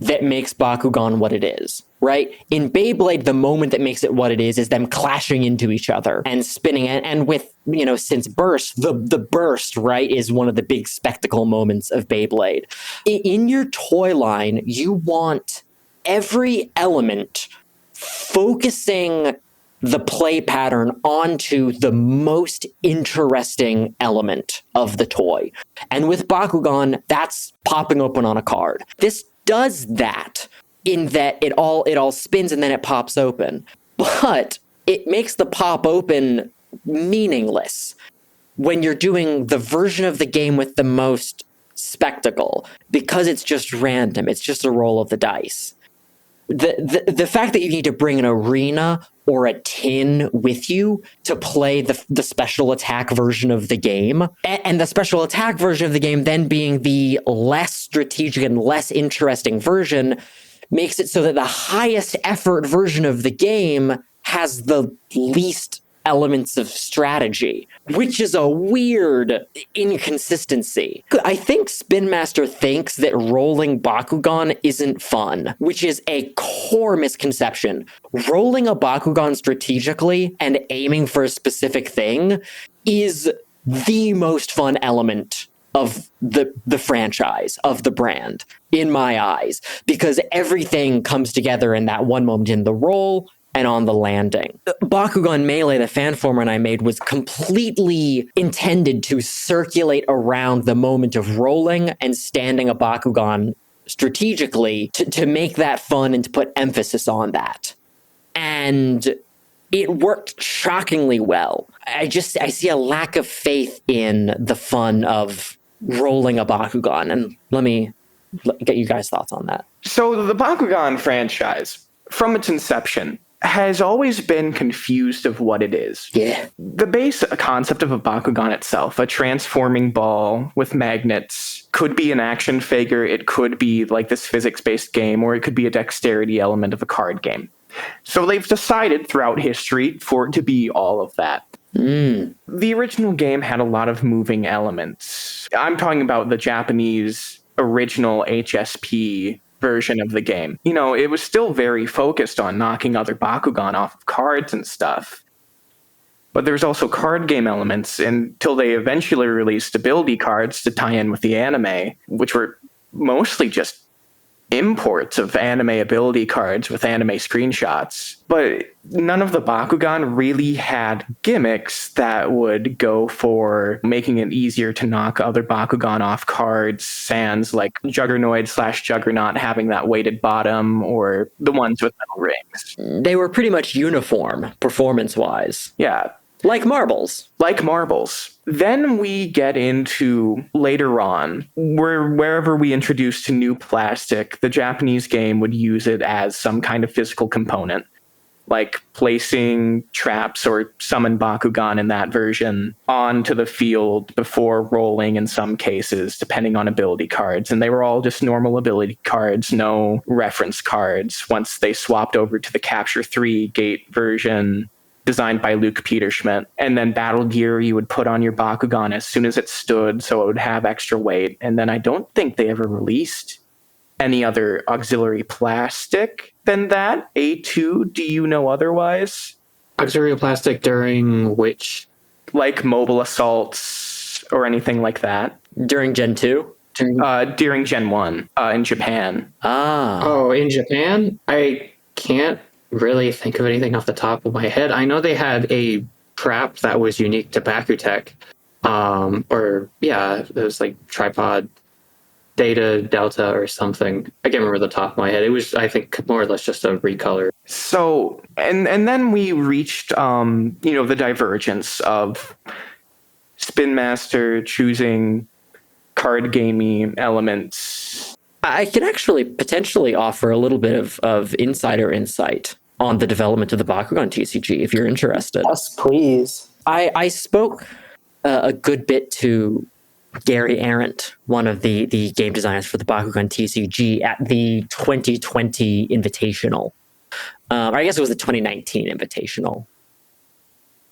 that makes Bakugan what it is, right? In Beyblade, the moment that makes it what it is them clashing into each other and spinning it. And with, since Burst, the burst, right, is one of the big spectacle moments of Beyblade. In your toy line, you want every element focusing the play pattern onto the most interesting element of the toy. And with Bakugan, that's popping open on a card. This does that in that it all spins and then it pops open. But it makes the pop open meaningless when you're doing the version of the game with the most spectacle, because it's just random. It's just a roll of the dice. The fact that you need to bring an arena or a tin with you to play the special attack version of the game, and the special attack version of the game then being the less strategic and less interesting version, makes it so that the highest effort version of the game has the least elements of strategy, which is a weird inconsistency. I think Spin Master thinks that rolling Bakugan isn't fun, which is a core misconception. Rolling a Bakugan strategically and aiming for a specific thing is the most fun element of the franchise, of the brand, in my eyes, because everything comes together in that one moment in the roll and on the landing. Bakugan Melee, the fan format I made, was completely intended to circulate around the moment of rolling and standing a Bakugan strategically to make that fun and to put emphasis on that. And it worked shockingly well. I see a lack of faith in the fun of rolling a Bakugan, and let me get you guys' thoughts on that. So the Bakugan franchise, from its inception, has always been confused of what it is. Yeah. The base concept of a Bakugan itself, a transforming ball with magnets, could be an action figure, it could be like this physics-based game, or it could be a dexterity element of a card game. So they've decided throughout history for it to be all of that. The original game had a lot of moving elements. I'm talking about the Japanese original HSP version of the game. It was still very focused on knocking other Bakugan off of cards and stuff. But there's also card game elements until they eventually released ability cards to tie in with the anime, which were mostly just imports of anime ability cards with anime screenshots. But none of the Bakugan really had gimmicks that would go for making it easier to knock other Bakugan off cards, sans like Juggernaut/Juggernaut having that weighted bottom, or the ones with metal rings. They were pretty much uniform performance-wise. Yeah. Like marbles. Then we get into later on, wherever we introduce to new plastic, the Japanese game would use it as some kind of physical component, like placing traps or summon Bakugan in that version onto the field before rolling in some cases, depending on ability cards. And they were all just normal ability cards, no reference cards. Once they swapped over to the Capture 3 gate version, designed by Luke Peterschmidt. And then Battle Gear you would put on your Bakugan as soon as it stood, so it would have extra weight. And then I don't think they ever released any other auxiliary plastic than that. A2, do you know otherwise? Auxiliary plastic during which? Like mobile assaults or anything like that. During Gen 2? During Gen 1 in Japan. Oh, in Japan? I can't really think of anything off the top of my head. I know they had a trap that was unique to Bakutech. It was like tripod Data Delta or something. I can't remember the top of my head. It was, I think, more or less just a recolor. So, and then we reached, the divergence of Spin Master choosing card gamey elements. I can actually potentially offer a little bit of insider insight on the development of the Bakugan TCG, if you're interested. Yes, please. I spoke a good bit to Gary Arendt, one of the game designers for the Bakugan TCG, at the 2020 Invitational. Or I guess it was the 2019 Invitational.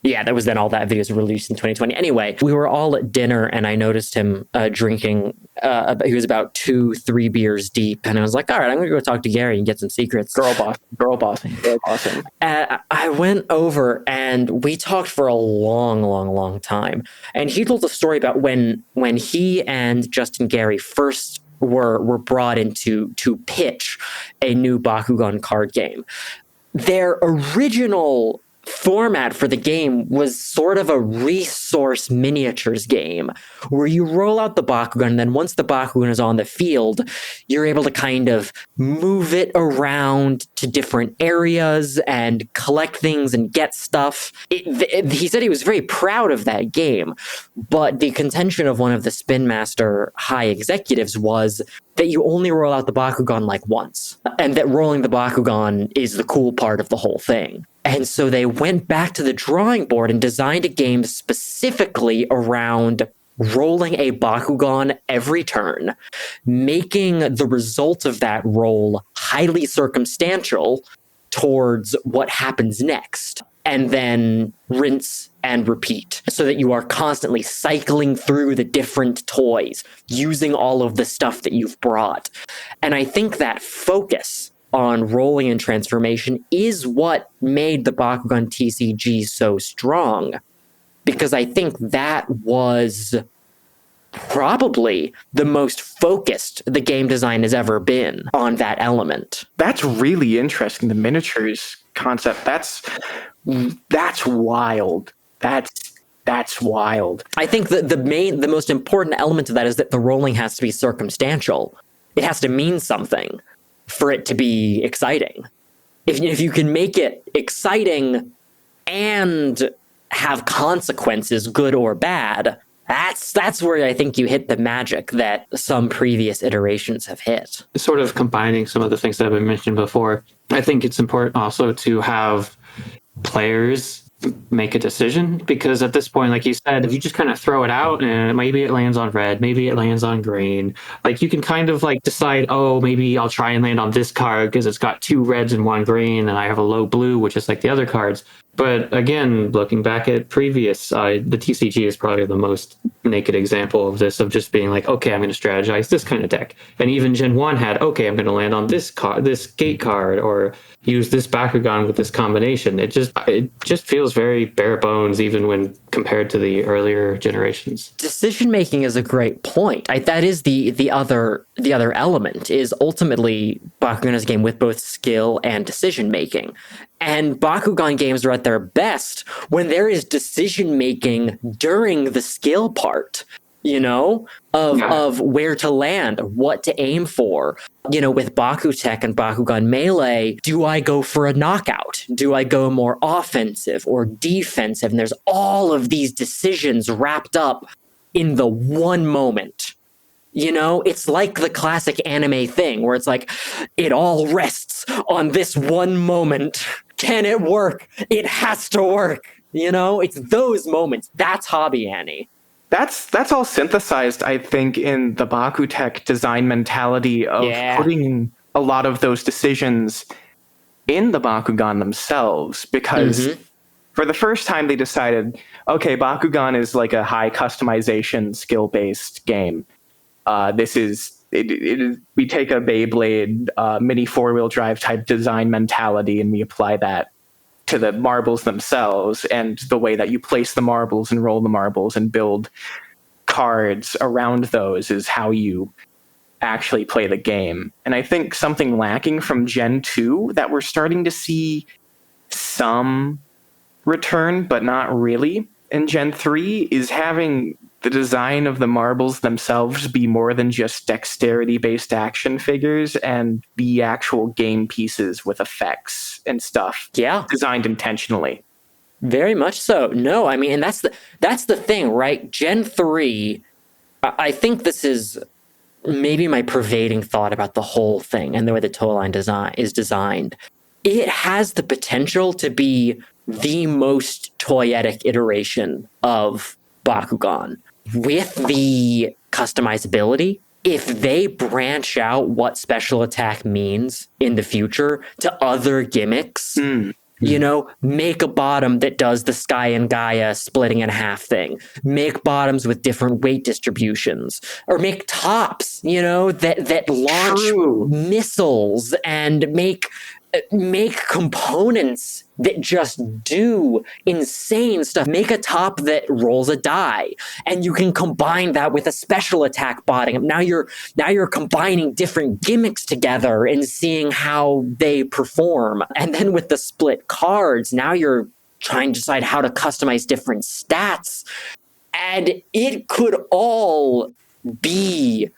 Yeah, that was then all that video was released in 2020. Anyway, we were all at dinner and I noticed him drinking. He was about 2-3 beers deep. And I was like, all right, I'm going to go talk to Gary and get some secrets. Girl bossing. I went over and we talked for a long time. And he told a story about when he and Justin Gary first were brought in to pitch a new Bakugan card game. Their original format for the game was sort of a resource miniatures game where you roll out the Bakugan, and then once the Bakugan is on the field, you're able to kind of move it around to different areas and collect things and get stuff. He said he was very proud of that game, but the contention of one of the Spin Master high executives was that you only roll out the Bakugan like once, and that rolling the Bakugan is the cool part of the whole thing. And so they went back to the drawing board and designed a game specifically around rolling a Bakugan every turn, making the result of that roll highly circumstantial towards what happens next, and then rinse and repeat so that you are constantly cycling through the different toys, using all of the stuff that you've brought. And I think that focus on rolling and transformation is what made the Bakugan TCG so strong, because I think that was probably the most focused the game design has ever been on that element. That's really interesting. The miniatures concept. That's wild. That's wild. I think that the most important element of that is that the rolling has to be circumstantial. It has to mean something for it to be exciting. If you can make it exciting and have consequences, good or bad, that's where I think you hit the magic that some previous iterations have hit. Sort of combining some of the things that have been mentioned before, I think it's important also to have players make a decision, because at this point, like you said, if you just kind of throw it out and maybe it lands on red, maybe it lands on green, like you can kind of like decide, oh, maybe I'll try and land on this card because it's got 2 reds and 1 green and I have a low blue, which is like the other cards. But again, looking back at previous, the TCG is probably the most naked example of this, of just being like, okay, I'm going to strategize this kind of deck. And even Gen 1 had, okay, I'm going to land on this card, this gate card, or use this Bakugan with this combination. It just feels very bare bones, even when compared to the earlier generations. Decision making is a great point. That is the other element, is ultimately Bakugan is a game with both skill and decision making. And Bakugan games are at their best when there is decision making during the skill part, of where to land, what to aim for. With Bakutech and Bakugan Melee, do I go for a knockout? Do I go more offensive or defensive? And there's all of these decisions wrapped up in the one moment. It's like the classic anime thing where it's like, it all rests on this one moment. Can it work? It has to work. It's those moments. That's Hobby Annie. That's all synthesized, I think, in the Bakutech design mentality of putting a lot of those decisions in the Bakugan themselves, because for the first time they decided, okay, Bakugan is like a high customization skill-based game. This is we take a Beyblade mini 4-wheel drive type design mentality and we apply that to the marbles themselves, and the way that you place the marbles and roll the marbles and build cards around those is how you actually play the game. And I think something lacking from Gen 2 that we're starting to see some return, but not really, in Gen 3 is having the design of the marbles themselves be more than just dexterity-based action figures and be actual game pieces with effects and stuff. Yeah. Designed intentionally. Very much so. No, I mean, and that's the thing, right? Gen 3, I think this is maybe my pervading thought about the whole thing and the way the toy line is designed. It has the potential to be the most toyetic iteration of Bakugan. With the customizability, if they branch out what special attack means in the future to other gimmicks, You know, make a bottom that does the Sky and Gaia splitting in half thing. Make bottoms with different weight distributions, or make tops, you know, that launch True. missiles, and make components that just do insane stuff. Make a top that rolls a die, and you can combine that with a special attack bottom. Now you're combining different gimmicks together and seeing how they perform. And then with the split cards, now you're trying to decide how to customize different stats. And it could all be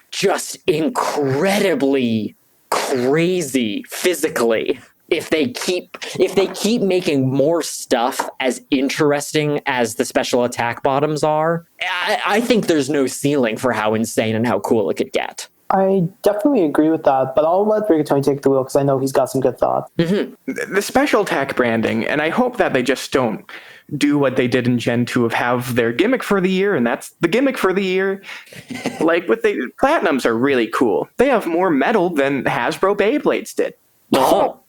just incredibly crazy physically if they keep making more stuff as interesting as the special attack bottoms are. I think there's no ceiling for how insane and how cool it could get. I definitely agree with that, but I'll let Rigatoni take the wheel because I know he's got some good thoughts. The special attack branding, and I hope that they just don't do what they did in Gen 2 of have their gimmick for the year, and that's the gimmick for the year. Like with the Platinums are really cool. They have more metal than Hasbro Beyblades did. Oh.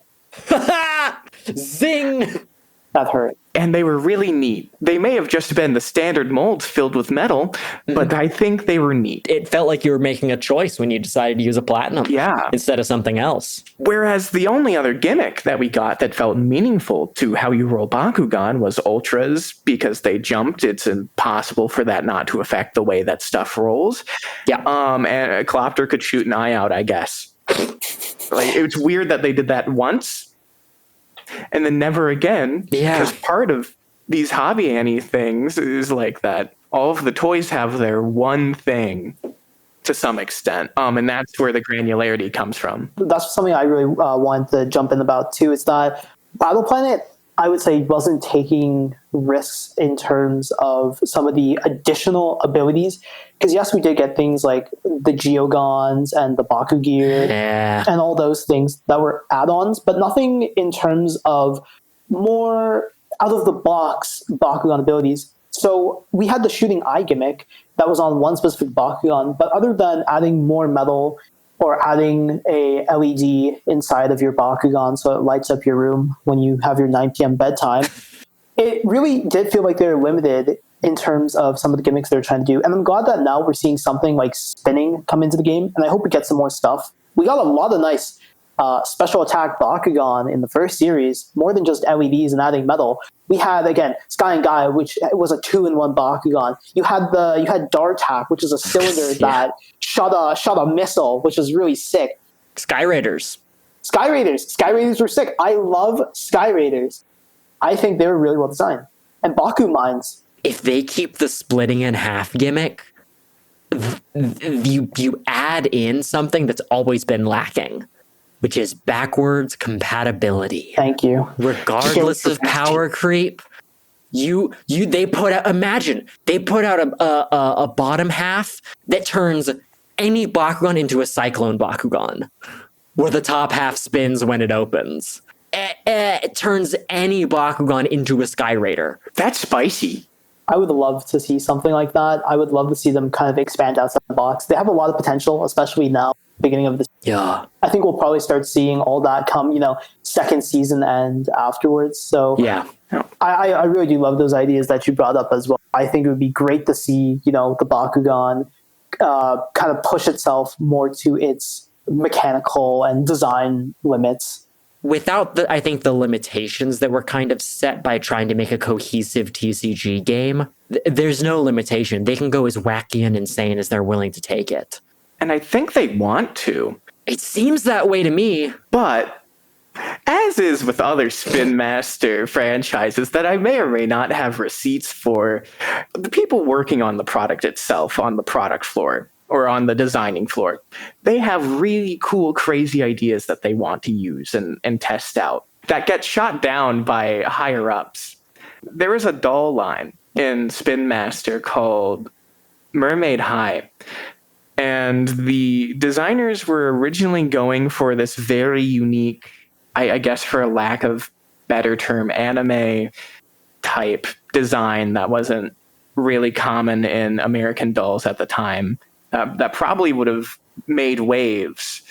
Zing! That hurt. And they were really neat. They may have just been the standard molds filled with metal, but I think they were neat. It felt like you were making a choice when you decided to use a platinum instead of something else. Whereas the only other gimmick that we got that felt meaningful to how you roll Bakugan was Ultras. Because they jumped, it's impossible for that not to affect the way that stuff rolls. Yeah. And a Clopter could shoot an eye out, I guess. Like, it's weird that they did that once and then never again. Yeah. Because part of these Hobby Annie things is like that. All of the toys have their one thing to some extent. And that's where the granularity comes from. That's something I really wanted to jump in about too. It's that Battle Planet, I would say, wasn't taking risks in terms of some of the additional abilities. Because yes, we did get things like the Geogons and the Baku Gear and all those things that were add-ons, but nothing in terms of more out-of-the-box Bakugan abilities. So we had the shooting eye gimmick that was on one specific Bakugan, but other than adding more metal or adding a LED inside of your Bakugan so it lights up your room when you have your 9 p.m. bedtime, it really did feel like they were limited in terms of some of the gimmicks they're trying to do. And I'm glad that now we're seeing something like spinning come into the game, and I hope we get some more stuff. We got a lot of nice special attack Bakugan in the first series, more than just LEDs and adding metal. We had, again, Sky and Gaia, which was a 2-in-1 Bakugan. You had Dartak, which is a cylinder that shot a missile, which was really sick. Sky Raiders. Sky Raiders were sick. I love Sky Raiders. I think they were really well designed. And Baku Mines. If they keep the splitting in half gimmick, you add in something that's always been lacking, which is backwards compatibility. Thank you. Regardless of power creep, they put out a bottom half that turns any Bakugan into a Cyclone Bakugan, where the top half spins when it opens. It turns any Bakugan into a Sky Raider. That's spicy. I would love to see something like that. I would love to see them kind of expand outside the box. They have a lot of potential, especially now, beginning of this. Yeah. I think we'll probably start seeing all that come, second season and afterwards. So yeah, I really do love those ideas that you brought up as well. I think it would be great to see, the Bakugan kind of push itself more to its mechanical and design limits. Without I think the limitations that were kind of set by trying to make a cohesive TCG game, there's no limitation. They can go as wacky and insane as they're willing to take it. And I think they want to. It seems that way to me. But, as is with other Spin Master franchises that I may or may not have receipts for, the people working on the product itself, on the product floor, or on the designing floor, they have really cool, crazy ideas that they want to use and test out that get shot down by higher-ups. There is a doll line in Spin Master called Mermaid High, and the designers were originally going for this very unique, I guess for a lack of better term, anime type design that wasn't really common in American dolls at the time. That probably would have made waves.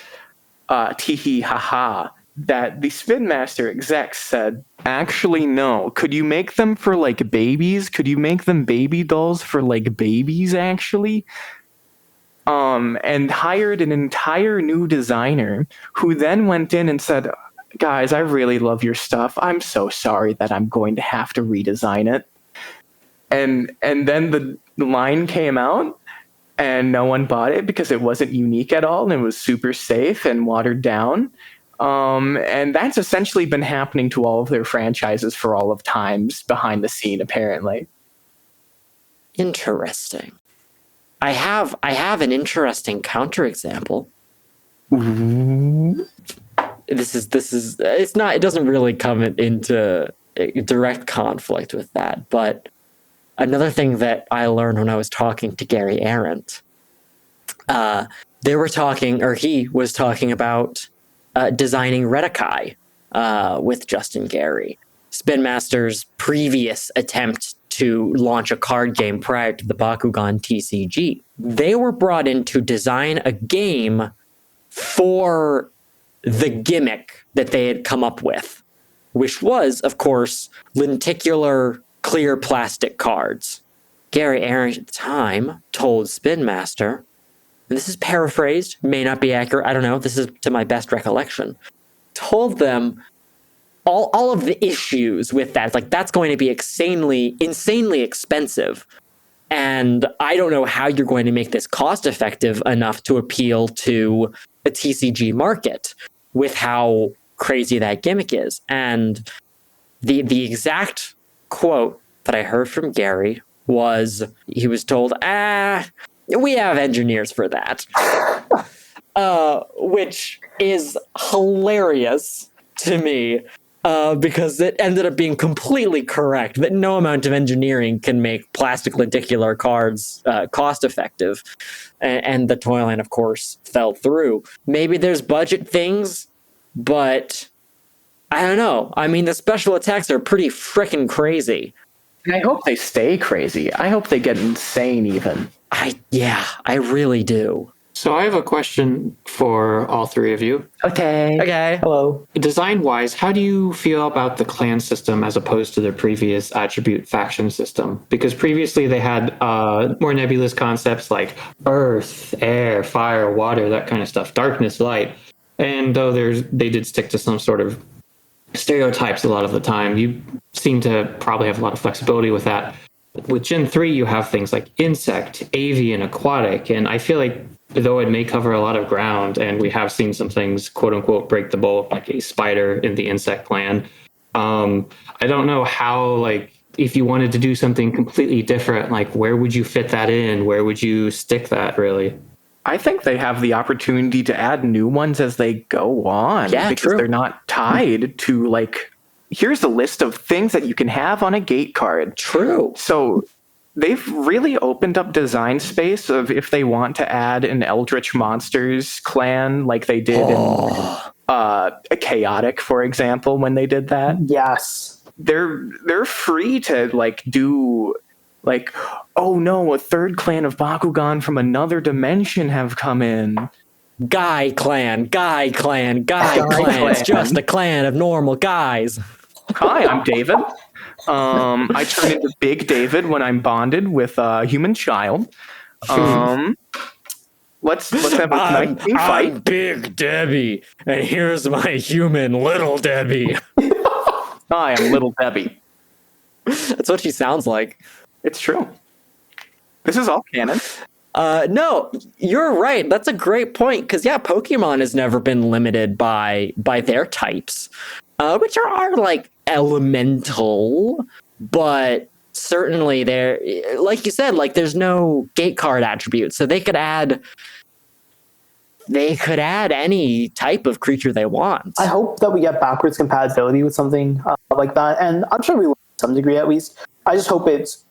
Tee-hee, ha-ha. that the Spin Master execs said, actually, no. Could you make them for like babies? Could you make them baby dolls for like babies, actually? And hired an entire new designer who then went in and said, guys, I really love your stuff. I'm so sorry that I'm going to have to redesign it. And then the line came out and no one bought it because it wasn't unique at all and it was super safe and watered down. And that's essentially been happening to all of their franchises for all of times behind the scene, apparently. Interesting. I have an interesting counterexample. It doesn't really come into direct conflict with that, but another thing that I learned when I was talking to Gary Arendt, he was talking about designing Redikai with Justin Gary. Spin Master's previous attempt to launch a card game prior to the Bakugan TCG. They were brought in to design a game for the gimmick that they had come up with, which was, of course, lenticular clear plastic cards. Gary Arendt at the time told Spin Master, and this is paraphrased, may not be accurate, I don't know, this is to my best recollection, told them all of the issues with that, like that's going to be insanely expensive. And I don't know how you're going to make this cost effective enough to appeal to a TCG market with how crazy that gimmick is. And the exact quote that I heard from Gary was, he was told, we have engineers for that. Which is hilarious to me. Because it ended up being completely correct that no amount of engineering can make plastic lenticular cards cost effective. And the toy line, of course, fell through. Maybe there's budget things, but I don't know. I mean, the special attacks are pretty freaking crazy. And I hope they stay crazy. I hope they get insane even. I really do. So I have a question for all three of you. Okay. Hello. Design-wise, how do you feel about the clan system as opposed to their previous attribute faction system? Because previously they had more nebulous concepts like earth, air, fire, water, that kind of stuff, darkness, light. And though they did stick to some sort of stereotypes a lot of the time, you seem to probably have a lot of flexibility with that. With Gen 3, you have things like insect, avian, aquatic, and I feel like though it may cover a lot of ground, and we have seen some things, quote unquote, break the mold, like a spider in the insect clan. I don't know how, like, if you wanted to do something completely different, like, where would you fit that in? Where would you stick that, really? I think they have the opportunity to add new ones as they go on. Yeah, because true. They're not tied to, like, here's a list of things that you can have on a gate card. True. So they've really opened up design space of if they want to add an Eldritch Monsters clan like they did in a Chaotic, for example, when they did that. Yes. They're free to like do like, oh no, a third clan of Bakugan from another dimension have come in. Guy clan. It's just a clan of normal guys. Hi, I'm David. I turn into Big David when I'm bonded with a human child. Let's have a nice fight. I'm Big Debbie, and here's my human Little Debbie. Hi, I'm Little Debbie. That's what she sounds like. It's true. This is all canon. No, you're right. That's a great point, because Pokemon has never been limited by their types, which are like elemental, but certainly they're, like you said, like there's no gate card attribute, so they could add any type of creature they want. I hope that we get backwards compatibility with something like that, and I'm sure we will to some degree at least. I just hope it's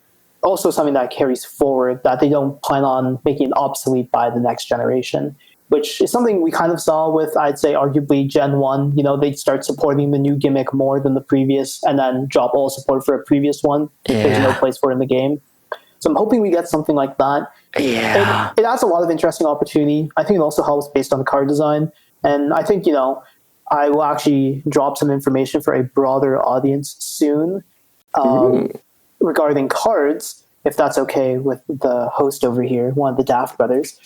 also something that carries forward, that they don't plan on making it obsolete by the next generation, which is something we kind of saw with, I'd say, arguably Gen 1. You know, they'd start supporting the new gimmick more than the previous and then drop all support for a previous one. Yeah. There's no place for it in the game. So I'm hoping we get something like that. Yeah. It adds a lot of interesting opportunity. I think it also helps based on card design. And I think, I will actually drop some information for a broader audience soon regarding cards, if that's okay with the host over here, one of the Daft brothers.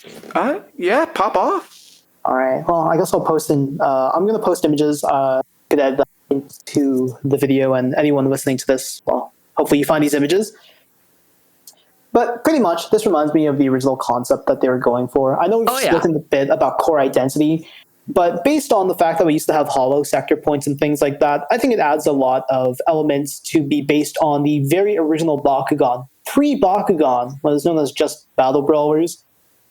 Yeah, pop off. All right. Well, I guess I'll post in. I'm going to post images. Could add that into the video, and anyone listening to this, well, hopefully you find these images. But pretty much, this reminds me of the original concept that they were going for. I know we've spoken a bit about core identity, but based on the fact that we used to have hollow sector points and things like that, I think it adds a lot of elements to be based on the very original Bakugan. Pre-Bakugan, what is known as just Battle Brawlers.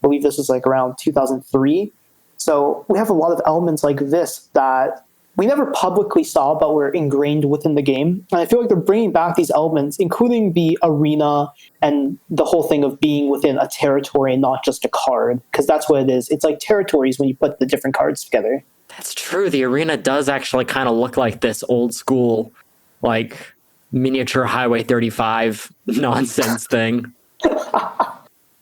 I believe this was like around 2003. So we have a lot of elements like this that we never publicly saw, but were ingrained within the game. And I feel like they're bringing back these elements, including the arena and the whole thing of being within a territory and not just a card, because that's what it is. It's like territories when you put the different cards together. That's true. The arena does actually kind of look like this old school, like miniature Highway 35 nonsense thing.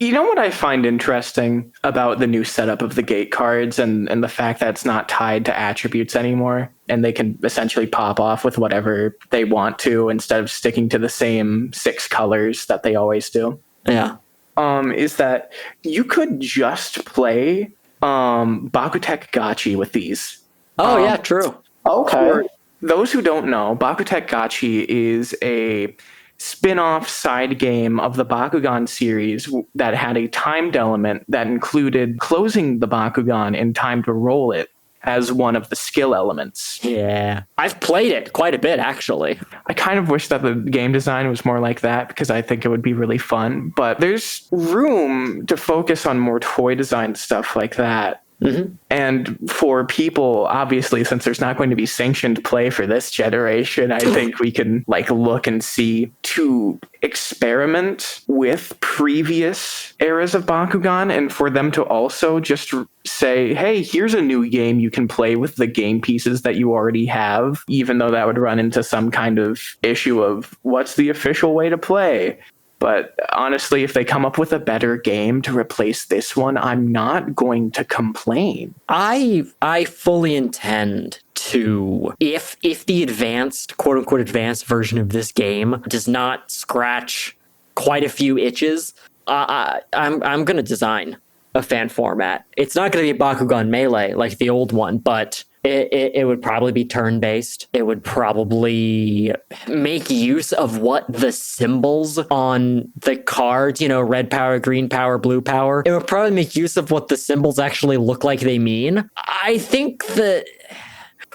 You know what I find interesting about the new setup of the gate cards and the fact that it's not tied to attributes anymore, and they can essentially pop off with whatever they want to instead of sticking to the same 6 colors that they always do? Yeah. Is that you could just play Bakutek Gachi with these. Oh, yeah, true. Okay. For those who don't know, Bakutek Gachi is a spin-off side game of the Bakugan series that had a timed element that included closing the Bakugan in time to roll it as one of the skill elements. Yeah. I've played it quite a bit, actually. I kind of wish that the game design was more like that because I think it would be really fun, but there's room to focus on more toy design stuff like that. Mm-hmm. And for people, obviously, since there's not going to be sanctioned play for this generation, I think we can look and see to experiment with previous eras of Bakugan, and for them to also just say, hey, here's a new game you can play with the game pieces that you already have, even though that would run into some kind of issue of what's the official way to play. But honestly, if they come up with a better game to replace this one, I'm not going to complain. I fully intend to, if the advanced, quote unquote advanced version of this game does not scratch quite a few itches, I'm gonna design a fan format. It's not gonna be Bakugan Melee like the old one, but it would probably be turn-based. It would probably make use of what the symbols on the cards, red power, green power, blue power. It would probably make use of what the symbols actually look like they mean. I think that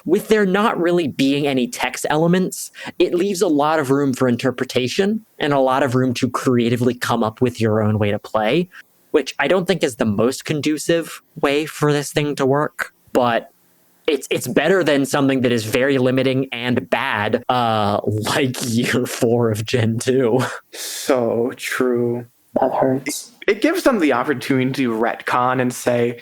with there not really being any text elements, it leaves a lot of room for interpretation and a lot of room to creatively come up with your own way to play, which I don't think is the most conducive way for this thing to work, but it's better than something that is very limiting and bad, like year 4 of Gen 2. So true. That hurts. It gives them the opportunity to retcon and say,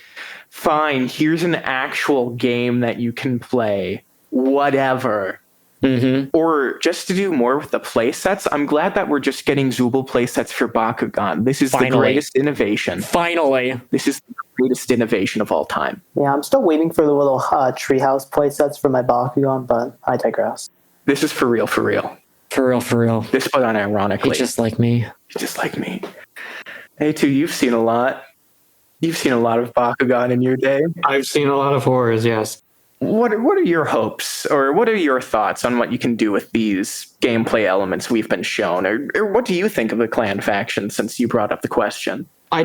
fine, here's an actual game that you can play. Whatever. Mm-hmm. Or just to do more with the playsets, I'm glad that we're just getting Zubul playsets for Bakugan. This is the greatest innovation. Finally. This is the greatest innovation of all time. Yeah, I'm still waiting for the little treehouse playsets for my Bakugan, but I digress. This is for real, for real. For real, for real. This put on ironically. He's just like me. He's just like me. Hey, too, you've seen a lot. You've seen a lot of Bakugan in your day. I've seen a lot of horrors, yes. What are your hopes, or what are your thoughts on what you can do with these gameplay elements we've been shown? Or what do you think of the clan faction, since you brought up the question? I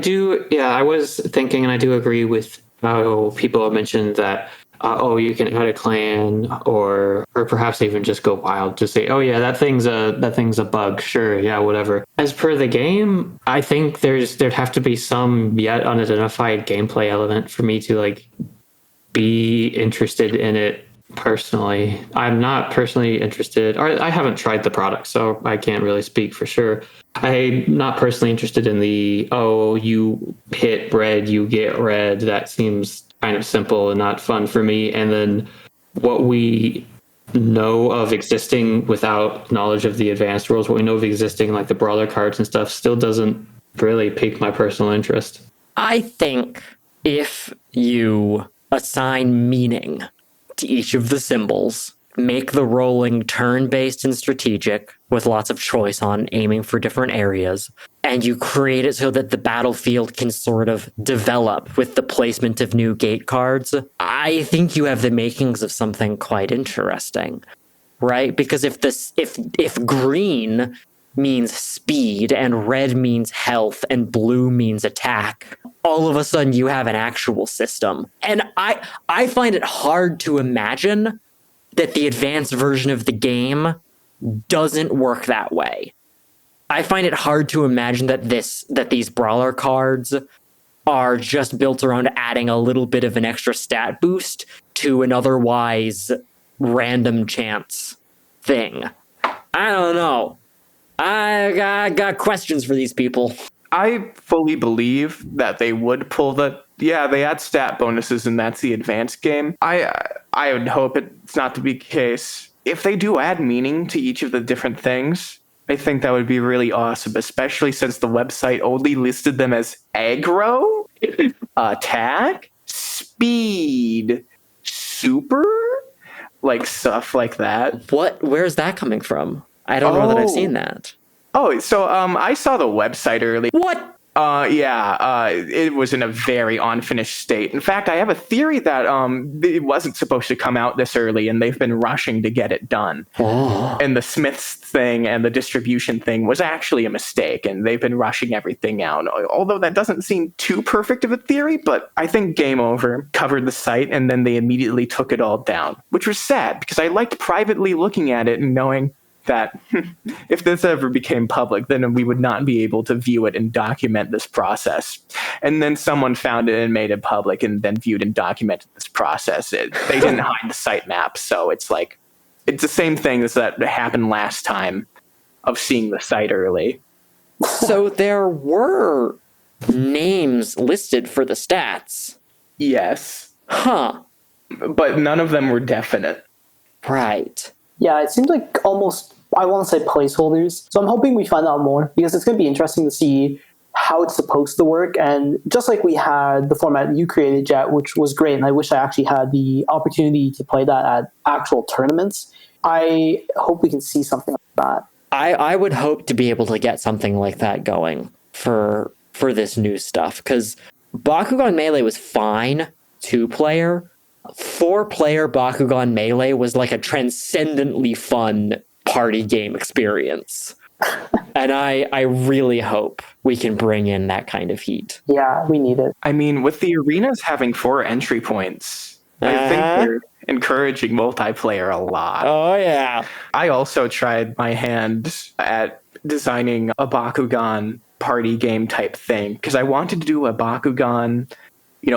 was thinking, and I do agree with how people have mentioned that, you can add a clan, or perhaps even just go wild, just say, oh yeah, that thing's a bug, sure, yeah, whatever. As per the game, I think there'd have to be some yet unidentified gameplay element for me to be interested in it personally. I'm not personally interested, or I haven't tried the product, so I can't really speak for sure. I'm not personally interested in you hit red, you get red. That seems kind of simple and not fun for me. And then what we know of existing without knowledge of the advanced rules, what we know of existing, like the brawler cards and stuff, still doesn't really pique my personal interest. I think if you assign meaning to each of the symbols, make the rolling turn-based and strategic with lots of choice on aiming for different areas, and you create it so that the battlefield can sort of develop with the placement of new gate cards, I think you have the makings of something quite interesting, right? Because if green means speed and red means health and blue means attack, all of a sudden you have an actual system. And I find it hard to imagine that the advanced version of the game doesn't work that way. I find it hard to imagine that these brawler cards are just built around adding a little bit of an extra stat boost to an otherwise random chance thing. I don't know. I got questions for these people. I fully believe that they would pull they add stat bonuses and that's the advanced game. I would hope it's not to be the case. If they do add meaning to each of the different things, I think that would be really awesome, especially since the website only listed them as aggro, attack, speed, super, like stuff like that. Where's that coming from? I don't know that I've seen that. Oh, so I saw the website early. What? It was in a very unfinished state. In fact, I have a theory that it wasn't supposed to come out this early, and they've been rushing to get it done. Oh. And the Smiths thing and the distribution thing was actually a mistake, and they've been rushing everything out. Although that doesn't seem too perfect of a theory, but I think Game Over covered the site, and then they immediately took it all down, which was sad, because I liked privately looking at it and knowing that if this ever became public, then we would not be able to view it and document this process. And then someone found it and made it public and then viewed and documented this process. They didn't hide the sitemap, so it's the same thing as that happened last time of seeing the site early. So there were names listed for the stats. Yes. Huh. But none of them were definite. Right. Yeah, it seems like almost, I want to say placeholders. So I'm hoping we find out more, because it's going to be interesting to see how it's supposed to work. And just like we had the format you created, Jet, which was great, and I wish I actually had the opportunity to play that at actual tournaments, I hope we can see something like that. I would hope to be able to get something like that going for this new stuff, because Bakugan Melee was fine 2-player. 4-player Bakugan Melee was like a transcendently fun party game experience. And I really hope we can bring in that kind of heat. Yeah, we need it. I mean, with the arenas having 4 entry points, I think they're encouraging multiplayer a lot. Oh, yeah. I also tried my hand at designing a Bakugan party game type thing, because I wanted to do a Bakugan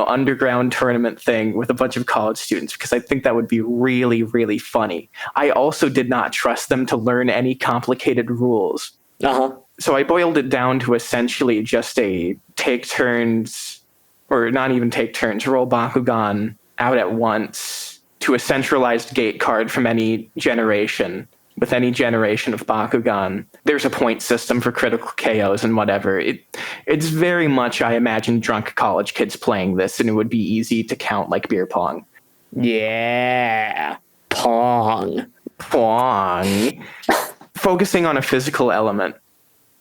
underground tournament thing with a bunch of college students, because I think that would be really, really funny. I also did not trust them to learn any complicated rules. Uh-huh. So I boiled it down to essentially just a take turns, or not even take turns, roll Bakugan out at once to a centralized gate card from any generation. With any generation of Bakugan, there's a point system for critical KOs and whatever. It's very much, I imagine, drunk college kids playing this, and it would be easy to count like beer pong. Yeah. Pong. Focusing on a physical element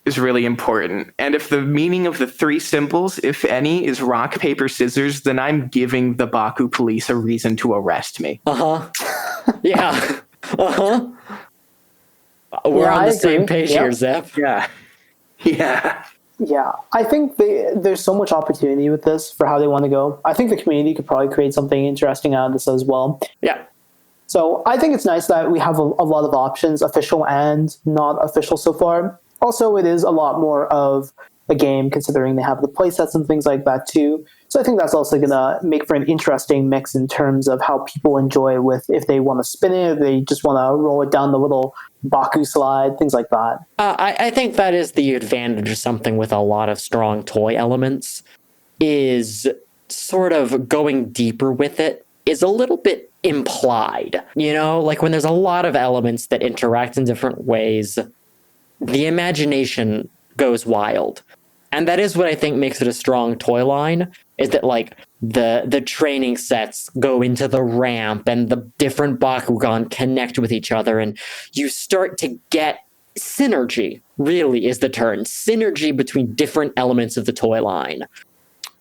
is really important. And if the meaning of the 3 symbols, if any, is rock, paper, scissors, then I'm giving the Baku police a reason to arrest me. Uh-huh. Yeah. Uh-huh. We're on the same page here, Zep. Yeah. Yeah, I think there's so much opportunity with this for how they want to go. I think the community could probably create something interesting out of this as well. Yeah. So I think it's nice that we have a lot of options, official and not official so far. Also, it is a lot more of a game, considering they have the playsets and things like that too. So I think that's also going to make for an interesting mix in terms of how people enjoy with, if they want to spin it, if they just want to roll it down the little Baku slide, things like that. I think that is the advantage of something with a lot of strong toy elements, is sort of going deeper with it is a little bit implied. Like when there's a lot of elements that interact in different ways, the imagination goes wild. And that is what I think makes it a strong toy line, is that like the training sets go into the ramp and the different Bakugan connect with each other, and you start to get synergy, really is the term. Synergy between different elements of the toy line.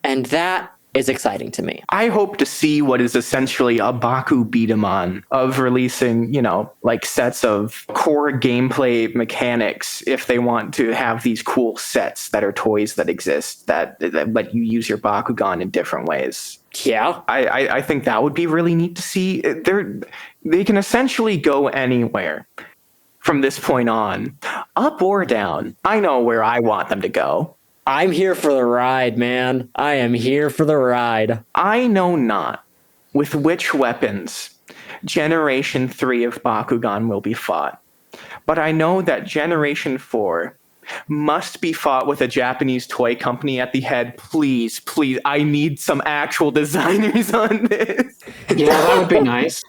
And that is exciting to me. I hope to see what is essentially a Baku beat 'em on of releasing, like sets of core gameplay mechanics if they want to have these cool sets that are toys that exist that let you use your Bakugan in different ways. Yeah. I think that would be really neat to see. They can essentially go anywhere from this point on, up or down. I know where I want them to go. I'm here for the ride, man. I am here for the ride. I know not with which weapons Generation 3 of Bakugan will be fought, but I know that Generation 4 must be fought with a Japanese toy company at the head. Please, I need some actual designers on this. Yeah, that would be nice.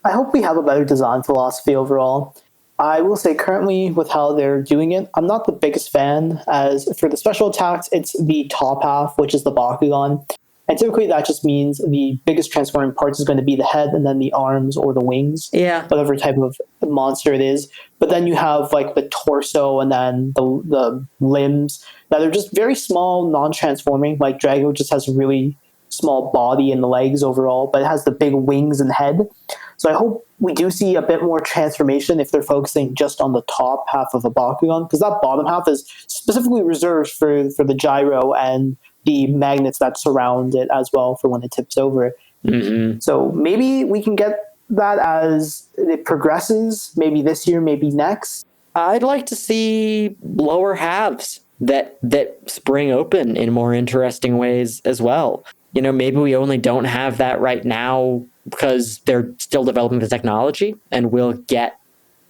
I hope we have a better design philosophy overall. I will say currently with how they're doing it, I'm not the biggest fan. As for the special attacks, it's the top half, which is the Bakugan. And typically that just means the biggest transforming parts is going to be the head and then the arms or the wings. Yeah. Whatever type of monster it is. But then you have like the torso and then the limbs that are just very small, non-transforming. Like Drago just has a really small body and the legs overall, but it has the big wings and head. So I hope we do see a bit more transformation if they're focusing just on the top half of a Bakugan, because that bottom half is specifically reserved for the gyro and the magnets that surround it as well for when it tips over. Mm-hmm. So maybe we can get that as it progresses, maybe this year, maybe next. I'd like to see lower halves that spring open in more interesting ways as well. Maybe we only don't have that right now because they're still developing the technology, and we'll get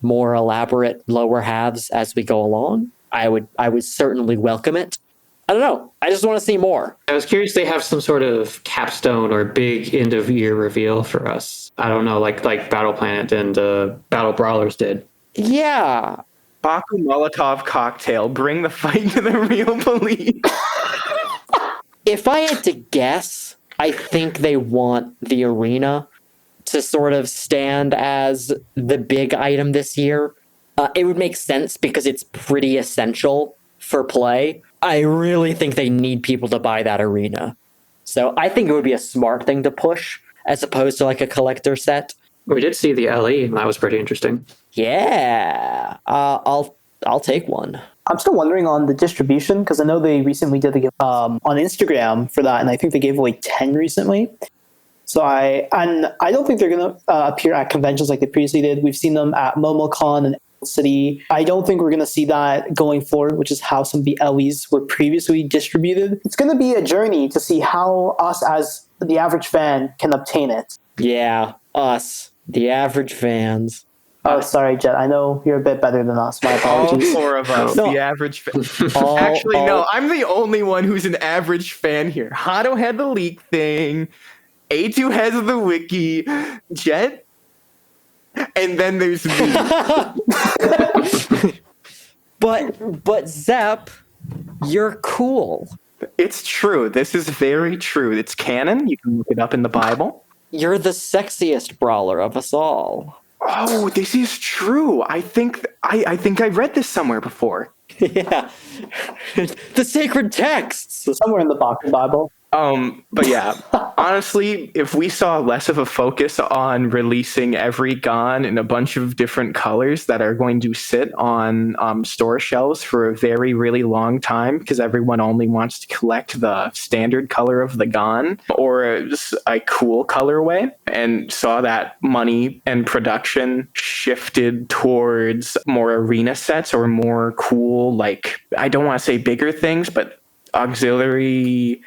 more elaborate lower halves as we go along. I would certainly welcome it. I don't know. I just want to see more. I was curious they have some sort of capstone or big end of year reveal for us. I don't know, like Battle Planet and Battle Brawlers did. Yeah. Baku Molotov cocktail. Bring the fight to the real police. If I had to guess, I think they want the arena to sort of stand as the big item this year. It would make sense because it's pretty essential for play. I really think they need people to buy that arena. So I think it would be a smart thing to push as opposed to like a collector set. We did see the LE, and that was pretty interesting. Yeah. I'll take one. I'm still wondering on the distribution, because I know they recently did the on Instagram for that, and I think they gave away 10 recently. So I don't think they're going to appear at conventions like they previously did. We've seen them at MomoCon and City. I don't think we're going to see that going forward, which is how some of the LEs were previously distributed. It's going to be a journey to see how us as the average fan can obtain it. Yeah, us, the average fans. Oh, sorry, Jet. I know you're a bit better than us. My All apologies. four of us, No. the average fan. Actually, no, I'm the only one who's an average fan here. Hato had the leak thing. A2 has the wiki. Jet. And then there's me. But Zep, you're cool. It's true. This is very true. It's canon. You can look it up in the Bible. You're the sexiest brawler of us all. Oh, this is true. I think I read this somewhere before. Yeah. The sacred texts. Somewhere in the Baku Bible. But yeah, honestly, if we saw less of a focus on releasing every Gon in a bunch of different colors that are going to sit on store shelves for a very, really long time, because everyone only wants to collect the standard color of the Gon or a cool colorway, and saw that money and production shifted towards more arena sets or more cool, like, I don't want to say bigger things, but auxiliary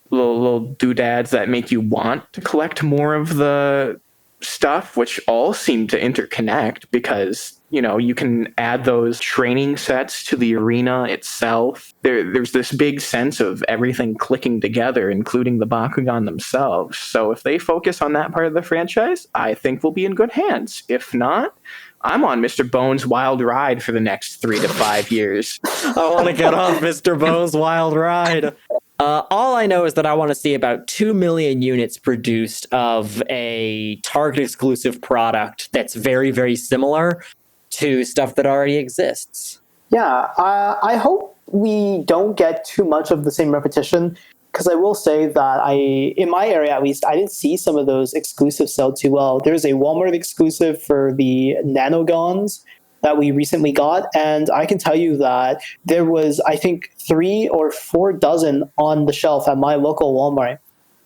little doodads that make you want to collect more of the stuff, which all seem to interconnect because, you can add those training sets to the arena itself. There's this big sense of everything clicking together, including the Bakugan themselves. So if they focus on that part of the franchise, I think we'll be in good hands. If not, I'm on Mr. Bones' wild ride for the next 3 to 5 years. I want to get on Mr. Bo's wild ride. All I know is that I want to see about 2 million units produced of a Target exclusive product that's very, very similar to stuff that already exists. Yeah, I hope we don't get too much of the same repetition, because I will say that in my area at least, I didn't see some of those exclusives sell too well. There's a Walmart exclusive for the Nanogons that we recently got, and I can tell you that there was, I think, 3 or 4 dozen on the shelf at my local Walmart,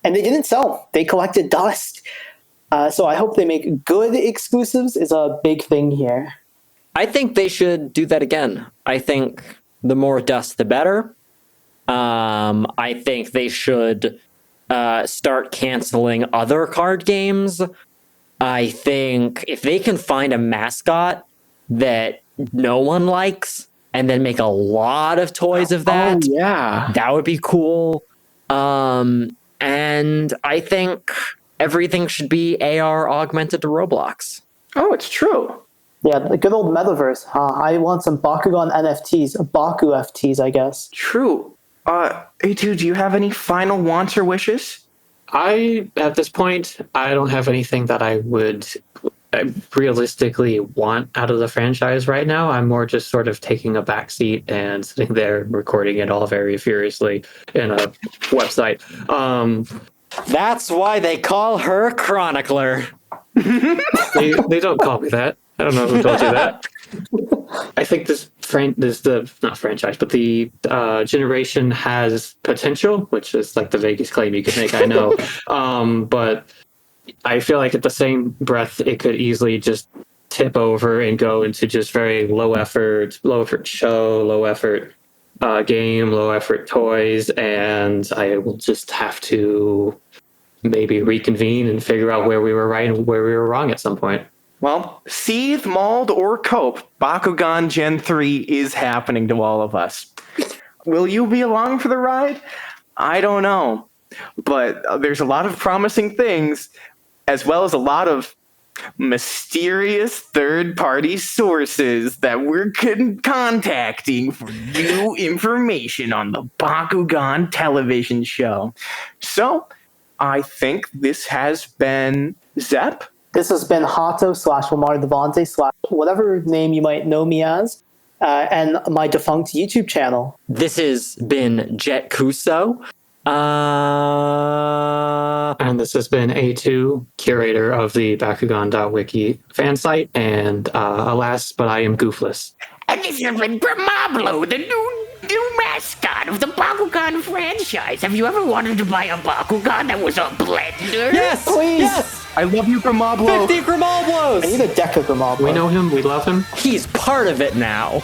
and they didn't sell. They collected dust. So I hope they make good exclusives is a big thing here. I think they should do that again. I think the more dust, the better. I think they should start canceling other card games. I think if they can find a mascot that no one likes and then make a lot of toys of that, that would be cool. And I think everything should be AR augmented to Roblox. Oh, it's true. Yeah, the good old metaverse. I want some Bakugan NFTs, Baku FTs, I guess. True. A2, do you have any final wants or wishes? At this point, I don't have anything that I would realistically want out of the franchise right now. I'm more just sort of taking a backseat and sitting there recording it all very furiously in a website. That's why they call her Chronicler. They don't call me that. I don't know who told you that. I think not franchise, but the generation has potential, which is like the vaguest claim you could make, I know. But I feel like at the same breath, it could easily just tip over and go into just very low effort show, low effort game, low effort toys, and I will just have to maybe reconvene and figure out where we were right and where we were wrong at some point. Well, seethe, mauled, or cope, Bakugan Gen 3 is happening to all of us. Will you be along for the ride? I don't know. But there's a lot of promising things, as well as a lot of mysterious third-party sources that we're contacting for new information on the Bakugan television show. So, I think this has been Zep. This has been Hato / Lamar Devante / whatever name you might know me as, and my defunct YouTube channel. This has been Jet Kuso. And this has been A2, curator of the Bakugan.wiki fan site, and alas, but I am goofless. And this has been Bramablo, the new mascot of the Bakugan franchise. Have you ever wanted to buy a Bakugan that was a blender? Yes, Please. yes. I love you, Grimablo. 50 Grimablos. I need a deck of Grimablo. We know him, we love him. He's part of it now.